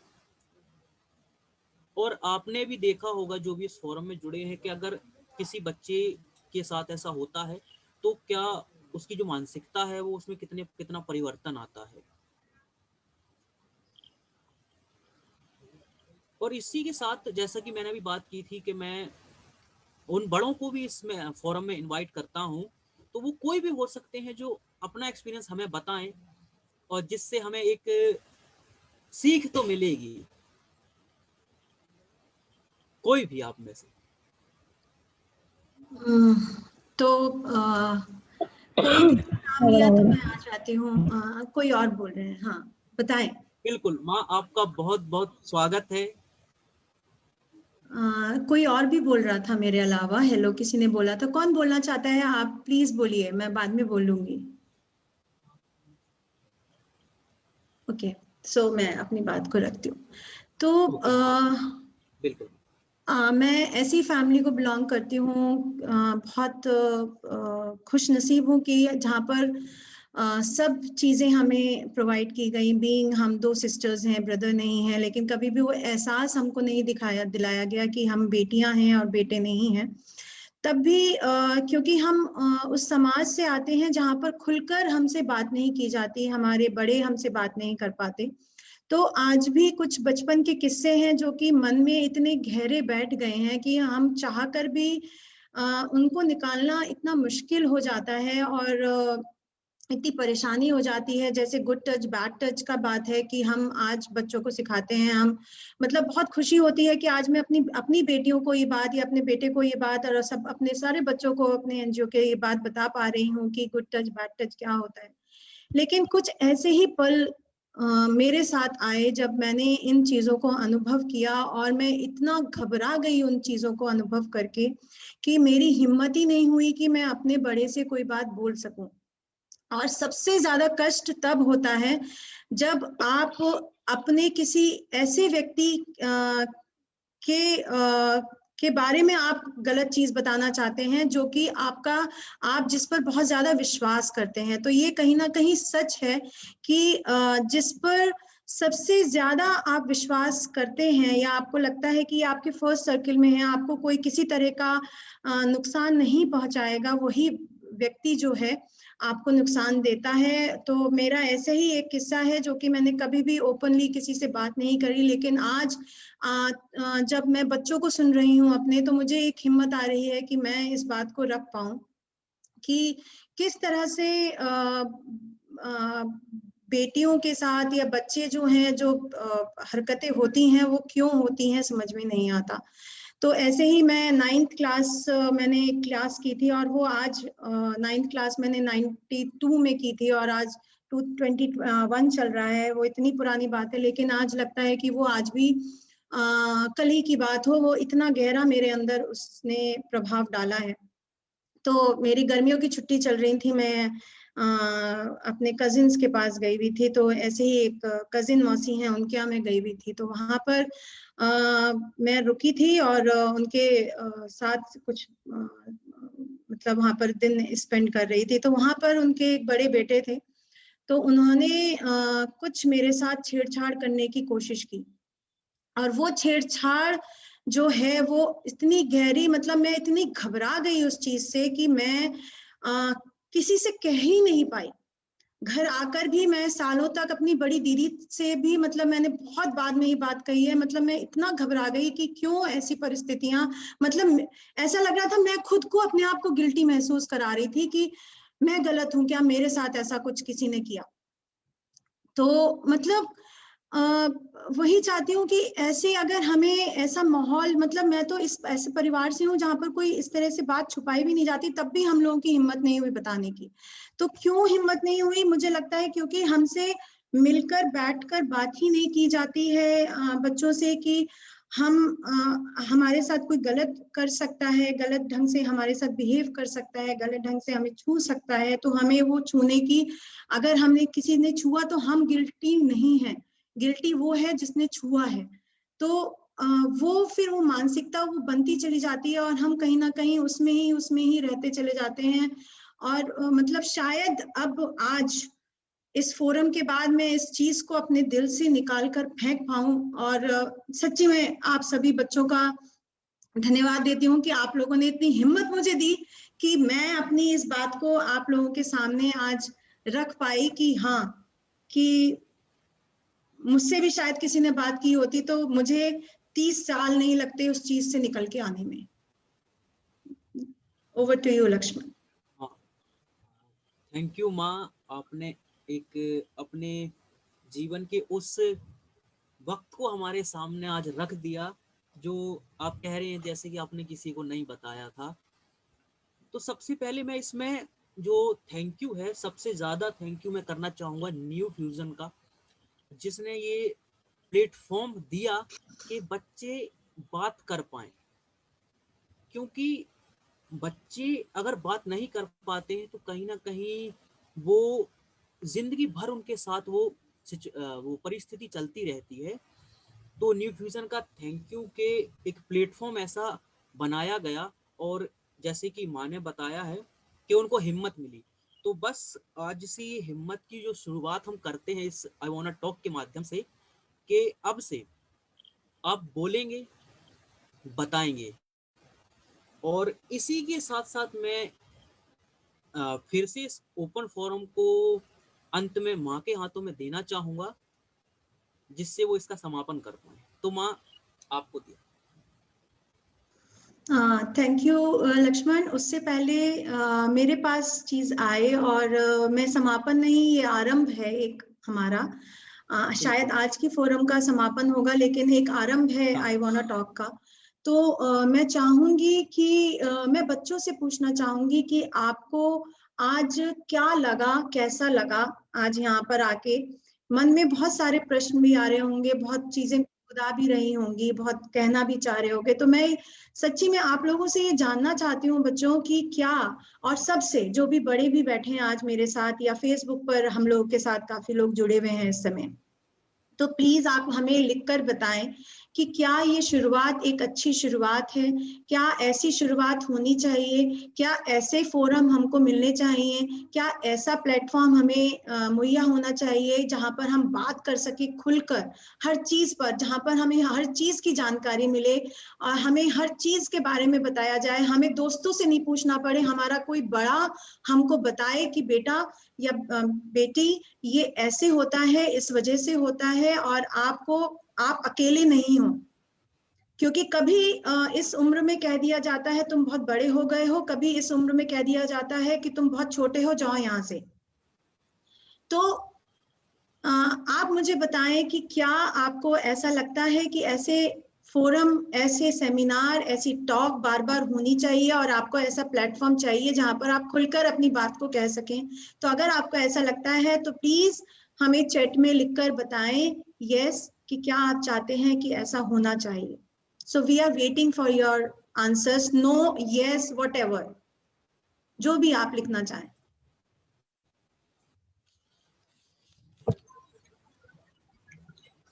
और आपने भी देखा होगा जो भी इस फोरम में जुड़े हैं कि अगर किसी बच्चे के साथ ऐसा होता है तो क्या उसकी जो मानसिकता है वो उसमें कितना परिवर्तन आता है। और इसी के साथ जैसा कि मैंने अभी बात की थी कि मैं उन बड़ों को भी इसमें फोरम में इनवाइट करता हूं, तो वो कोई भी हो सकते हैं जो अपना एक्सपीरियंस हमें बताएं और जिससे हमें एक सीख तो मिलेगी। कोई भी आप में से। तो कोई नाम लिया तो मैं आ जाती हूँ। कोई और बोल रहे हैं? हाँ बताएं। बिल्कुल माँ, आपका बहुत बहुत स्वागत है। कोई और भी बोल रहा था मेरे अलावा? हेलो किसी ने बोला था। कौन बोलना चाहता है? आप प्लीज बोलिए, मैं बाद में बोलूंगी। ओके, सो मैं अपनी बात को रखती हूँ। तो बिल्कुल मैं ऐसी फैमिली को बिलोंग करती हूँ, बहुत खुश नसीब हूँ कि जहाँ पर सब चीज़ें हमें प्रोवाइड की गई। बीइंग हम 2 सिस्टर्स हैं, ब्रदर नहीं है, लेकिन कभी भी वो एहसास हमको नहीं दिलाया गया कि हम बेटियां हैं और बेटे नहीं हैं। तब भी क्योंकि हम उस समाज से आते हैं जहाँ पर खुलकर हमसे बात नहीं की जाती, हमारे बड़े हमसे बात नहीं कर पाते। तो आज भी कुछ बचपन के किस्से हैं जो कि मन में इतने गहरे बैठ गए हैं कि हम चाहकर भी उनको निकालना इतना मुश्किल हो जाता है और इतनी परेशानी हो जाती है। जैसे गुड टच बैड टच का बात है कि हम आज बच्चों को सिखाते हैं। हम मतलब बहुत खुशी होती है कि आज मैं अपनी बेटियों को ये बात या अपने बेटे को ये बात और सब अपने सारे बच्चों को अपने एनजीओ के ये बात बता पा रही हूँ कि गुड टच बैड टच क्या होता है। लेकिन कुछ ऐसे ही पल मेरे साथ आए जब मैंने इन चीजों को अनुभव किया और मैं इतना घबरा गई उन चीजों को अनुभव करके कि मेरी हिम्मत ही नहीं हुई कि मैं अपने बड़े से कोई बात बोल सकूं। और सबसे ज्यादा कष्ट तब होता है जब आप अपने किसी ऐसे व्यक्ति के बारे में आप गलत चीज बताना चाहते हैं जो कि आप जिस पर बहुत ज्यादा विश्वास करते हैं। तो ये कहीं ना कहीं सच है कि जिस पर सबसे ज्यादा आप विश्वास करते हैं या आपको लगता है कि आपके फर्स्ट सर्किल में है, आपको कोई किसी तरह का नुकसान नहीं पहुंचाएगा, वही व्यक्ति जो है आपको नुकसान देता है। तो मेरा ऐसे ही एक किस्सा है जो कि मैंने कभी भी ओपनली किसी से बात नहीं करी, लेकिन आज जब मैं बच्चों को सुन रही हूँ अपने, तो मुझे एक हिम्मत आ रही है कि मैं इस बात को रख पाऊं कि किस तरह से बेटियों के साथ या बच्चे जो हैं जो हरकतें होती हैं वो क्यों होती हैं समझ में नहीं आता। तो ऐसे ही मैं 9th क्लास मैंने क्लास की थी और वो आज 9th क्लास मैंने 92 में की थी और आज 2021 चल रहा है। वो इतनी पुरानी बात है, लेकिन आज लगता है कि वो आज भी कल ही की बात हो। वो इतना गहरा मेरे अंदर उसने प्रभाव डाला है। तो मेरी गर्मियों की छुट्टी चल रही थी, मैं अपने कजिन्स के पास गई हुई थी। तो ऐसे ही एक कजिन मौसी हैं, उनके यहाँ मैं गई हुई थी। तो वहां पर मैं रुकी थी और उनके साथ कुछ मतलब वहां पर दिन स्पेंड कर रही थी। तो वहां पर उनके एक बड़े बेटे थे, तो उन्होंने कुछ मेरे साथ छेड़छाड़ करने की कोशिश की। और वो छेड़छाड़ जो है वो इतनी गहरी, मतलब मैं इतनी घबरा गई उस चीज से कि मैं किसी से कह ही नहीं पाई। घर आकर भी मैं सालों तक अपनी बड़ी दीदी से भी, मतलब मैंने बहुत बाद में ही बात कही है। मतलब मैं इतना घबरा गई कि क्यों ऐसी परिस्थितियां, मतलब ऐसा लग रहा था मैं खुद को अपने आप को गिल्टी महसूस करा रही थी कि मैं गलत हूं क्या, मेरे साथ ऐसा कुछ किसी ने किया। तो मतलब वही चाहती हूँ कि ऐसे अगर हमें ऐसा माहौल, मतलब मैं तो इस ऐसे परिवार से हूँ जहाँ पर कोई इस तरह से बात छुपाई भी नहीं जाती, तब भी हम लोगों की हिम्मत नहीं हुई बताने की। तो क्यों हिम्मत नहीं हुई? मुझे लगता है क्योंकि हमसे मिलकर बैठकर बात ही नहीं की जाती है बच्चों से कि हमारे साथ कोई गलत कर सकता है, गलत ढंग से हमारे साथ बिहेव कर सकता है, गलत ढंग से हमें छू सकता है, तो हमें वो छूने की, अगर हमने किसी ने छुआ तो हम गिल्टी नहीं है, गिल्टी वो है जिसने छुआ है। तो वो फिर वो मानसिकता वो बनती चली जाती है और हम कहीं ना कहीं उसमें ही रहते चले जाते हैं। और मतलब शायद अब आज इस फोरम के बाद मैं इस चीज को अपने दिल से निकाल कर फेंक पाऊं। और सच्ची में आप सभी बच्चों का धन्यवाद देती हूँ कि आप लोगों ने इतनी हिम्मत मुझे दी कि मैं अपनी इस बात को आप लोगों के सामने आज रख पाई कि हाँ, कि मुझसे भी शायद किसी ने बात की होती तो मुझे 30 साल नहीं लगते उस चीज से निकल के आने में। Over to you Lakshman. Thank you माँ, आपने एक अपने जीवन के उस वक्त को हमारे सामने आज रख दिया जो आप कह रहे हैं जैसे कि आपने किसी को नहीं बताया था। तो सबसे पहले मैं इसमें जो थैंक यू है, सबसे ज़्यादा थैंक यू मैं करना चाहूँगा न्यू फ्यूज़न का, जिसने ये प्लेटफॉर्म दिया कि बच्चे बात कर पाएँ। क्योंकि बच्चे अगर बात नहीं कर पाते हैं तो कहीं ना कहीं वो जिंदगी भर उनके साथ वो परिस्थिति चलती रहती है। तो न्यू फ्यूजन का थैंक यू के एक प्लेटफॉर्म ऐसा बनाया गया, और जैसे कि माँ ने बताया है कि उनको हिम्मत मिली, तो बस आज से ये हिम्मत की जो शुरुआत हम करते हैं इस आई वांट टॉक के माध्यम से, कि अब से आप बोलेंगे, बताएंगे। और इसी के साथ साथ मैं फिर से इस ओपन फोरम को अंत में माँ के हाथों में देना चाहूंगा, जिससे वो इसका समापन कर पाए। तो माँ, आपको दिया। Thank you Lakshman. उससे पहले मेरे पास चीज आए और मैं समापन नहीं, ये आरंभ है एक हमारा। शायद आज की फोरम का समापन होगा लेकिन एक आरंभ है आई वांट टॉक का। तो मैं चाहूंगी कि मैं बच्चों से पूछना चाहूंगी कि आपको आज क्या लगा, कैसा लगा आज यहाँ पर आके। मन में बहुत सारे प्रश्न भी आ रहे होंगे, बहुत चीजें खुदा भी रही होंगी, बहुत कहना भी चाह रहे होंगे। तो मैं सच्ची में आप लोगों से ये जानना चाहती हूँ बच्चों की क्या, और सबसे जो भी बड़े भी बैठे हैं आज मेरे साथ या फेसबुक पर हम लोगों के साथ काफी लोग जुड़े हुए हैं इस समय, तो प्लीज आप हमें लिखकर बताएं कि क्या ये शुरुआत एक अच्छी शुरुआत है, क्या ऐसी शुरुआत होनी चाहिए, क्या ऐसे फोरम हमको मिलने चाहिए, क्या ऐसा प्लेटफॉर्म हमें मुहैया होना चाहिए जहां पर हम बात कर सके खुलकर हर चीज पर, जहां पर हमें हर चीज की जानकारी मिले, हमें हर चीज के बारे में बताया जाए, हमें दोस्तों से नहीं पूछना पड़े, हमारा कोई बड़ा हमको बताए कि बेटा या बेटी ये ऐसे होता है, इस वजह से होता है, और आप अकेले नहीं हो। क्योंकि कभी इस उम्र में कह दिया जाता है तुम बहुत बड़े हो गए हो, कभी इस उम्र में कह दिया जाता है कि तुम बहुत छोटे हो, जाओ यहाँ से। तो आप मुझे बताएं कि क्या आपको ऐसा लगता है कि ऐसे फोरम, ऐसे सेमिनार, ऐसी टॉक बार बार होनी चाहिए और आपको ऐसा प्लेटफॉर्म चाहिए जहां पर आप खुलकर अपनी बात को कह सकें? तो अगर आपको ऐसा लगता है तो प्लीज हमें चैट में लिखकर बताएं यस कि क्या आप चाहते हैं कि ऐसा होना चाहिए। So we are waiting for your answers, no, yes, whatever, जो भी आप लिखना चाहें।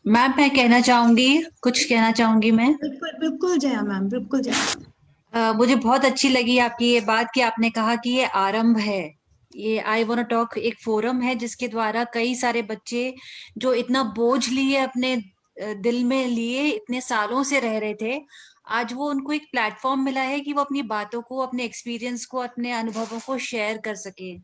मैम मैं कुछ कहना चाहूंगी मैं। बिल्कुल बिल्कुल जया मैम, बिल्कुल जया। मुझे बहुत अच्छी लगी आपकी ये बात कि आपने कहा कि ये आरंभ है, ये आई वांट टॉक एक फोरम है जिसके द्वारा कई सारे बच्चे जो इतना बोझ लिए अपने दिल में लिए, इतने सालों से रह रहे थे, आज वो उनको एक प्लेटफॉर्म मिला है कि वो अपनी बातों को, अपने एक्सपीरियंस को, अपने अनुभवों को शेयर कर सके,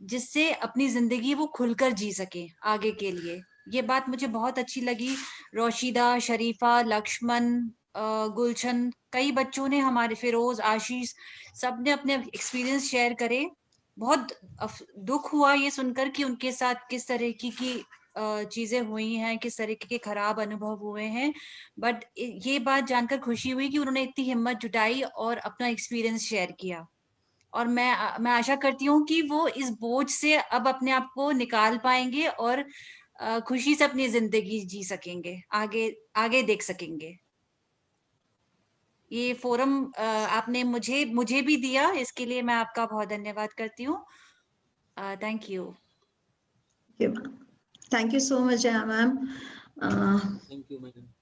जिससे अपनी जिंदगी वो खुलकर जी सके आगे के लिए। ये बात मुझे बहुत अच्छी लगी। रोशिदा, शरीफा, लक्ष्मण, गुलशन, कई बच्चों ने, हमारे फिरोज, आशीष, सब ने अपने एक्सपीरियंस शेयर करे। बहुत दुख हुआ ये सुनकर कि उनके साथ किस तरह की चीजें हुई हैं, किस तरीके के खराब अनुभव हुए हैं, बट ये बात जानकर खुशी हुई कि उन्होंने इतनी हिम्मत जुटाई और अपना एक्सपीरियंस शेयर किया। और मैं आशा करती हूँ कि वो इस बोझ से अब अपने आप को निकाल पाएंगे और खुशी से अपनी जिंदगी जी सकेंगे, आगे आगे देख सकेंगे। ये फोरम आपने मुझे भी दिया, इसके लिए मैं आपका बहुत धन्यवाद करती हूँ। Thank you. Thank you so much ma'am, thank you madam.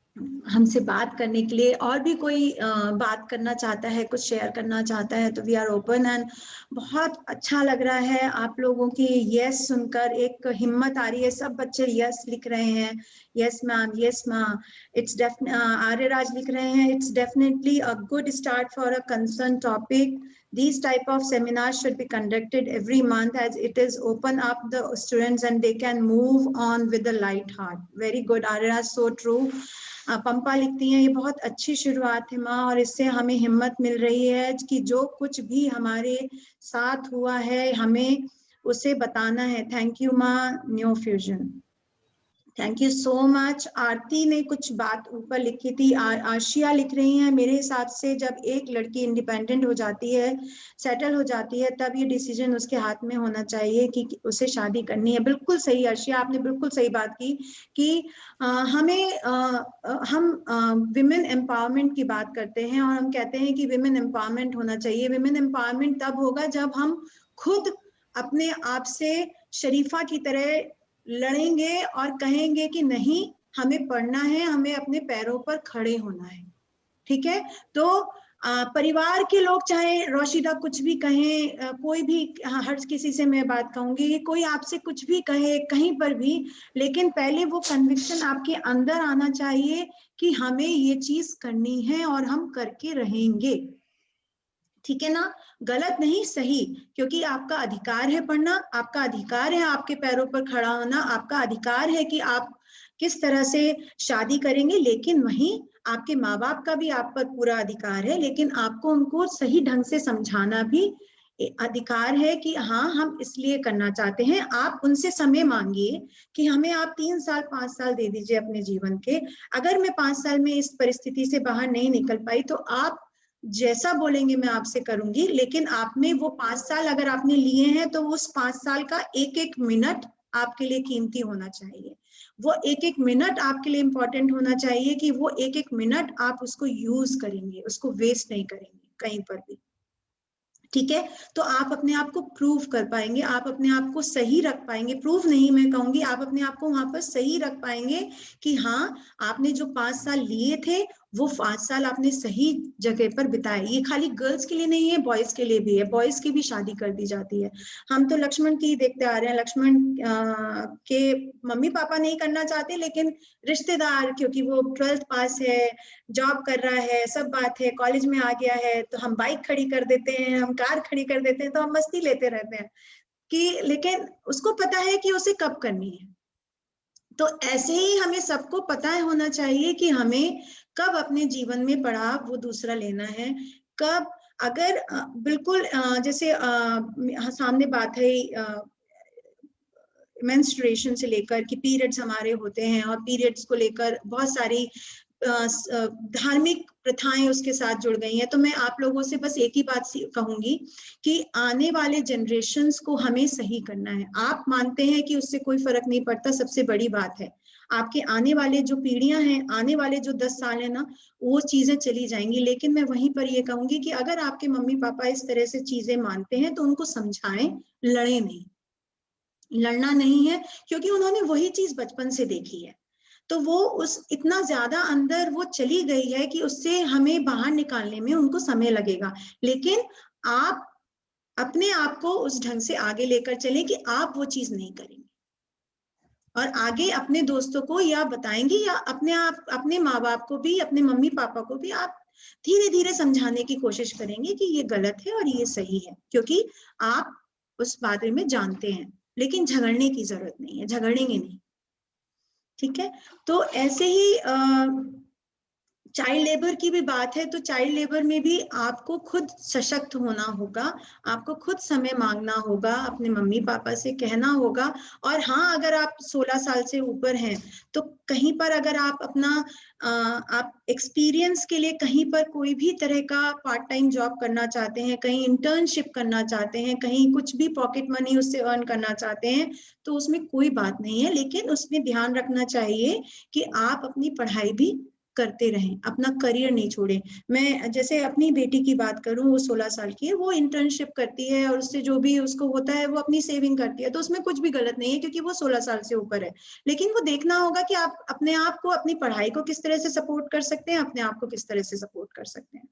हमसे बात करने के लिए। और भी कोई बात करना चाहता है, कुछ शेयर करना चाहता है तो वी आर ओपन। एंड बहुत अच्छा लग रहा है आप लोगों की यस सुनकर, एक हिम्मत आ रही है। सब बच्चे यस लिख रहे हैं, yes ma'am, yes ma'am. It's Aryaraj लिख रहे हैं, it's definitely a good start for a concern topic. These type of seminars should be conducted every month as it is open up the students and they can move on with a light heart. Very good, Ariraj, so true. पंपा लिखती हैं, ये बहुत अच्छी शुरुआत है माँ, और इससे हमें हिम्मत मिल रही है कि जो कुछ भी हमारे साथ हुआ है हमें उसे बताना है. थैंक यू माँ, new fusion, thank you so much. Aarti ने कुछ बात ऊपर लिखी थी. आशिया लिख रही हैं, मेरे हिसाब से जब एक लड़की इंडिपेंडेंट हो जाती है, सेटल हो जाती है, तब ये डिसीजन उसके हाथ में होना चाहिए कि उसे शादी करनी है. बिल्कुल सही आशिया, आपने बिल्कुल सही बात की कि हम विमेन एम्पावरमेंट की बात करते हैं और हम कहते हैं कि विमेन एम्पावरमेंट होना चाहिए. विमेन एम्पावरमेंट तब होगा जब हम खुद अपने आप से शरीफा की तरह लड़ेंगे और कहेंगे कि नहीं, हमें पढ़ना है, हमें अपने पैरों पर खड़े होना है. ठीक है, तो परिवार के लोग चाहे रोशिदा कुछ भी कहें, कोई भी, हर किसी से मैं बात कहूंगी, कोई आपसे कुछ भी कहे कहीं पर भी, लेकिन पहले वो कन्विक्शन आपके अंदर आना चाहिए कि हमें ये चीज करनी है और हम करके रहेंगे. ठीक है ना, गलत नहीं, सही, क्योंकि आपका अधिकार है पढ़ना, आपका अधिकार है आपके पैरों पर खड़ा होना, आपका अधिकार है कि आप किस तरह से शादी करेंगे. लेकिन वहीं आपके माँ बाप का भी आप पर पूरा अधिकार है, लेकिन आपको उनको सही ढंग से समझाना भी अधिकार है कि हाँ, हम इसलिए करना चाहते हैं. आप उनसे समय मांगिए कि हमें आप 3 साल 5 साल दे दीजिए अपने जीवन के. अगर मैं 5 साल में इस परिस्थिति से बाहर नहीं निकल पाई तो आप जैसा बोलेंगे मैं आपसे करूंगी. लेकिन आप में वो 5 साल अगर आपने लिए हैं तो उस 5 साल का एक एक मिनट आपके लिए कीमती होना चाहिए. वो एक एक मिनट आपके लिए इंपॉर्टेंट होना चाहिए कि वो एक एक मिनट आप उसको यूज करेंगे, उसको वेस्ट नहीं करेंगे कहीं पर भी. ठीक है, तो आप अपने आप को प्रूव कर पाएंगे, आप अपने आप को सही रख पाएंगे. प्रूव नहीं मैं कहूंगी, आप अपने आप को वहां पर सही रख पाएंगे कि हाँ, आपने जो 5 साल लिए थे वो 5 साल आपने सही जगह पर बिताए. ये खाली गर्ल्स के लिए नहीं है, बॉयज के लिए भी है. बॉयज की भी शादी कर दी जाती है. हम तो लक्ष्मण की देखते आ रहे हैं, लक्ष्मण के मम्मी पापा नहीं करना चाहते, लेकिन रिश्तेदार, क्योंकि वो 12th पास है, जॉब कर रहा है, सब बात है, कॉलेज में आ गया है, तो हम बाइक खड़ी कर देते हैं, हम कार खड़ी कर देते हैं, तो हम मस्ती लेते रहते हैं कि, लेकिन उसको पता है कि उसे कब करनी है. तो ऐसे ही हमें सबको पता होना चाहिए कि हमें कब अपने जीवन में पड़ाव वो दूसरा लेना है, कब. अगर बिल्कुल जैसे सामने बात है मेंस्ट्रुएशन से लेकर कि पीरियड्स हमारे होते हैं, और पीरियड्स को लेकर बहुत सारी धार्मिक प्रथाएं उसके साथ जुड़ गई हैं. तो मैं आप लोगों से बस एक ही बात कहूंगी कि आने वाले जनरेशन्स को हमें सही करना है. आप मानते हैं कि उससे कोई फर्क नहीं पड़ता, सबसे बड़ी बात है आपके आने वाले जो पीढ़ियां हैं, आने वाले जो 10 साल है ना, वो चीजें चली जाएंगी. लेकिन मैं वहीं पर ये कहूंगी कि अगर आपके मम्मी पापा इस तरह से चीजें मानते हैं तो उनको समझाएं, लड़े नहीं. लड़ना नहीं है, क्योंकि उन्होंने वही चीज बचपन से देखी है, तो वो उस इतना ज्यादा अंदर वो चली गई है कि उससे हमें बाहर निकालने में उनको समय लगेगा. लेकिन आप अपने आप को उस ढंग से आगे लेकर चलें कि आप वो चीज नहीं करेंगे, और आगे अपने दोस्तों को या बताएंगे या अपने माँ बाप को भी, अपने मम्मी पापा को भी आप धीरे धीरे समझाने की कोशिश करेंगे कि ये गलत है और ये सही है, क्योंकि आप उस बारे में जानते हैं. लेकिन झगड़ने की जरूरत नहीं है, झगड़ेंगे नहीं. ठीक है, तो ऐसे ही चाइल्ड लेबर की भी बात है, तो चाइल्ड लेबर में भी आपको खुद सशक्त होना होगा, आपको खुद समय मांगना होगा, अपने मम्मी पापा से कहना होगा। और हाँ, अगर आप 16 साल से ऊपर हैं तो कहीं पर अगर आप अपना आप एक्सपीरियंस के लिए कहीं पर कोई भी तरह का पार्ट टाइम जॉब करना चाहते हैं, कहीं इंटर्नशिप करना चाहते हैं, कहीं कुछ भी पॉकेट मनी उससे अर्न करना चाहते हैं, तो उसमें कोई बात नहीं है। लेकिन उसमें ध्यान रखना चाहिए कि आप अपनी पढ़ाई भी करते रहें, अपना करियर नहीं छोड़ें। मैं जैसे अपनी बेटी की बात करूं, वो 16 साल की है, वो इंटर्नशिप करती है और उससे जो भी उसको होता है वो अपनी सेविंग करती है, तो उसमें कुछ भी गलत नहीं है क्योंकि वो 16 साल से ऊपर है। लेकिन वो देखना होगा कि आप अपने आप को, अपनी पढ़ाई को किस तरह से सपोर्ट कर सकते हैं, अपने आप को किस तरह से सपोर्ट कर सकते हैं,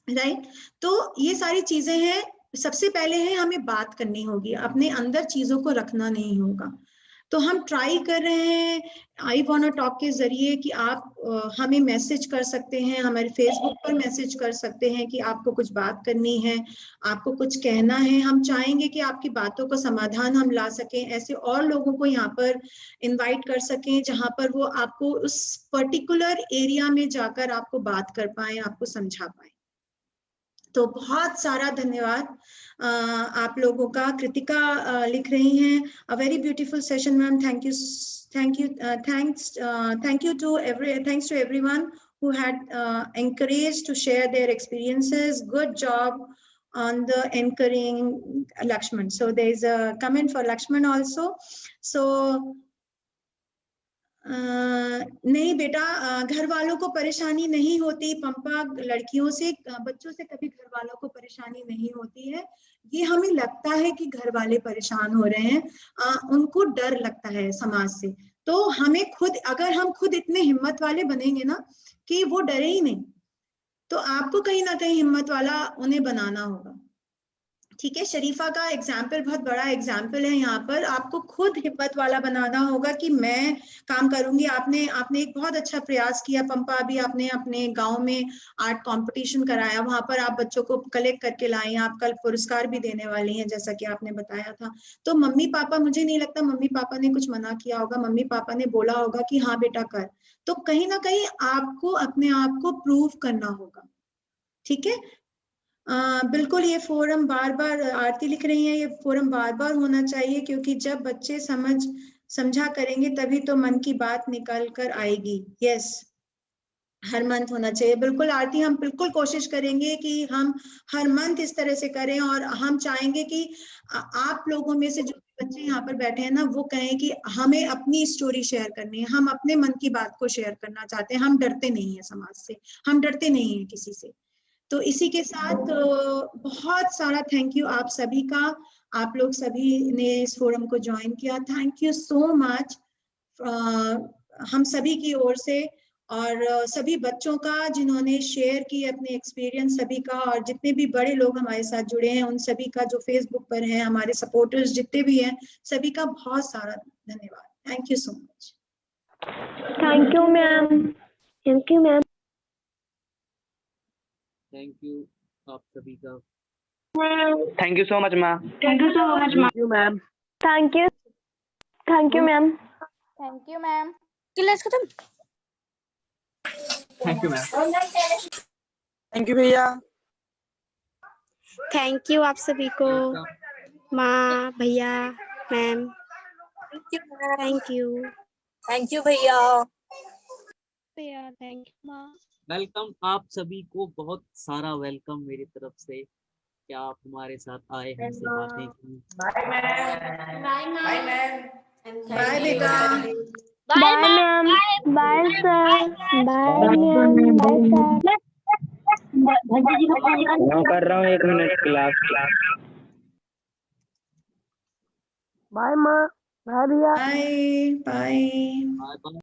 राइट। तो ये सारी चीजें हैं। सबसे पहले है हमें बात करनी होगी, अपने अंदर चीजों को रखना नहीं होगा। तो हम ट्राई कर रहे हैं आई वांना टॉक के जरिए कि आप हमें मैसेज कर सकते हैं, हमारे फेसबुक पर मैसेज कर सकते हैं कि आपको कुछ बात करनी है, आपको कुछ कहना है। हम चाहेंगे कि आपकी बातों का समाधान हम ला सकें, ऐसे और लोगों को यहाँ पर इनवाइट कर सकें जहां पर वो आपको उस पर्टिकुलर एरिया में जाकर आपको बात कर पाए, आपको समझा पाए। तो बहुत सारा धन्यवाद आप लोगों का। कृतिका लिख रही हैं, a very beautiful session ma'am, thank you thanks to everyone who had encouraged to share their experiences. Good job on the anchoring, Lakshman. So there is a comment for Lakshman also. So नहीं बेटा, घर वालों को परेशानी नहीं होती पंपा, लड़कियों से, बच्चों से कभी घर वालों को परेशानी नहीं होती है। ये हमें लगता है कि घर वाले परेशान हो रहे हैं, उनको डर लगता है समाज से। तो हमें खुद, अगर हम खुद इतने हिम्मत वाले बनेंगे ना कि वो डरे ही नहीं, तो आपको कहीं ना कहीं हिम्मत वाला उन्हें बनाना होगा। ठीक है, शरीफा का एग्जाम्पल बहुत बड़ा एग्जाम्पल है यहाँ पर। आपको खुद हिम्मत वाला बनाना होगा कि मैं काम करूंगी। आपने एक बहुत अच्छा प्रयास किया पंपा, अभी आपने अपने गांव में आर्ट कंपटीशन कराया, वहां पर आप बच्चों को कलेक्ट करके लाई, आप कल पुरस्कार भी देने वाली हैं जैसा कि आपने बताया था। तो मम्मी पापा, मुझे नहीं लगता मम्मी पापा ने कुछ मना किया होगा, मम्मी पापा ने बोला होगा कि हाँ बेटा कर। तो कहीं ना कहीं आपको अपने आप को प्रूव करना होगा। ठीक है, बिल्कुल। ये फोरम बार बार, आरती लिख रही है, ये फोरम बार बार होना चाहिए क्योंकि जब बच्चे समझा करेंगे तभी तो मन की बात निकल कर आएगी। यस, हर मंथ होना चाहिए। बिल्कुल आरती, हम बिल्कुल कोशिश करेंगे कि हम हर मंथ इस तरह से करें, और हम चाहेंगे कि आप लोगों में से जो बच्चे यहाँ पर बैठे हैं ना, वो कहें कि हमें अपनी स्टोरी शेयर करनी है, हम अपने मन की बात को शेयर करना चाहते हैं। हम डरते नहीं है समाज से, हम डरते नहीं है किसी से। तो इसी के साथ बहुत सारा थैंक यू आप सभी का, आप लोग सभी ने इस फोरम को ज्वाइन किया, थैंक यू सो मच हम सभी की ओर से, और सभी बच्चों का जिन्होंने शेयर की अपने एक्सपीरियंस, सभी का, और जितने भी बड़े लोग हमारे साथ जुड़े हैं उन सभी का, जो फेसबुक पर हैं, हमारे सपोर्टर्स जितने भी हैं, सभी का बहुत सारा धन्यवाद। Thank you so much. Thank you ma'am, thank you ma'am, thank you आप सभी का। Thank you so much ma'am, thank you so much ma'am, thank you ma'am, thank you ma'am. Class खत्म। Thank you ma'am, thank you भैया, thank you आप सभी को, माँ, भैया, मैम, थैंक यू भैया, थैंक यू माँ। वेलकम आप सभी को, बहुत सारा वेलकम मेरी तरफ से कि आप हमारे साथ आए, हमसे बातें की। बाय मैम, बाय बेटा, bye ma'am, bye sir, bye ma'am, bye sir. मैं कर रहा हूँ 1 मिनट क्लास। बाय माँ, बाय भैया, बाय बाय। Bye bye.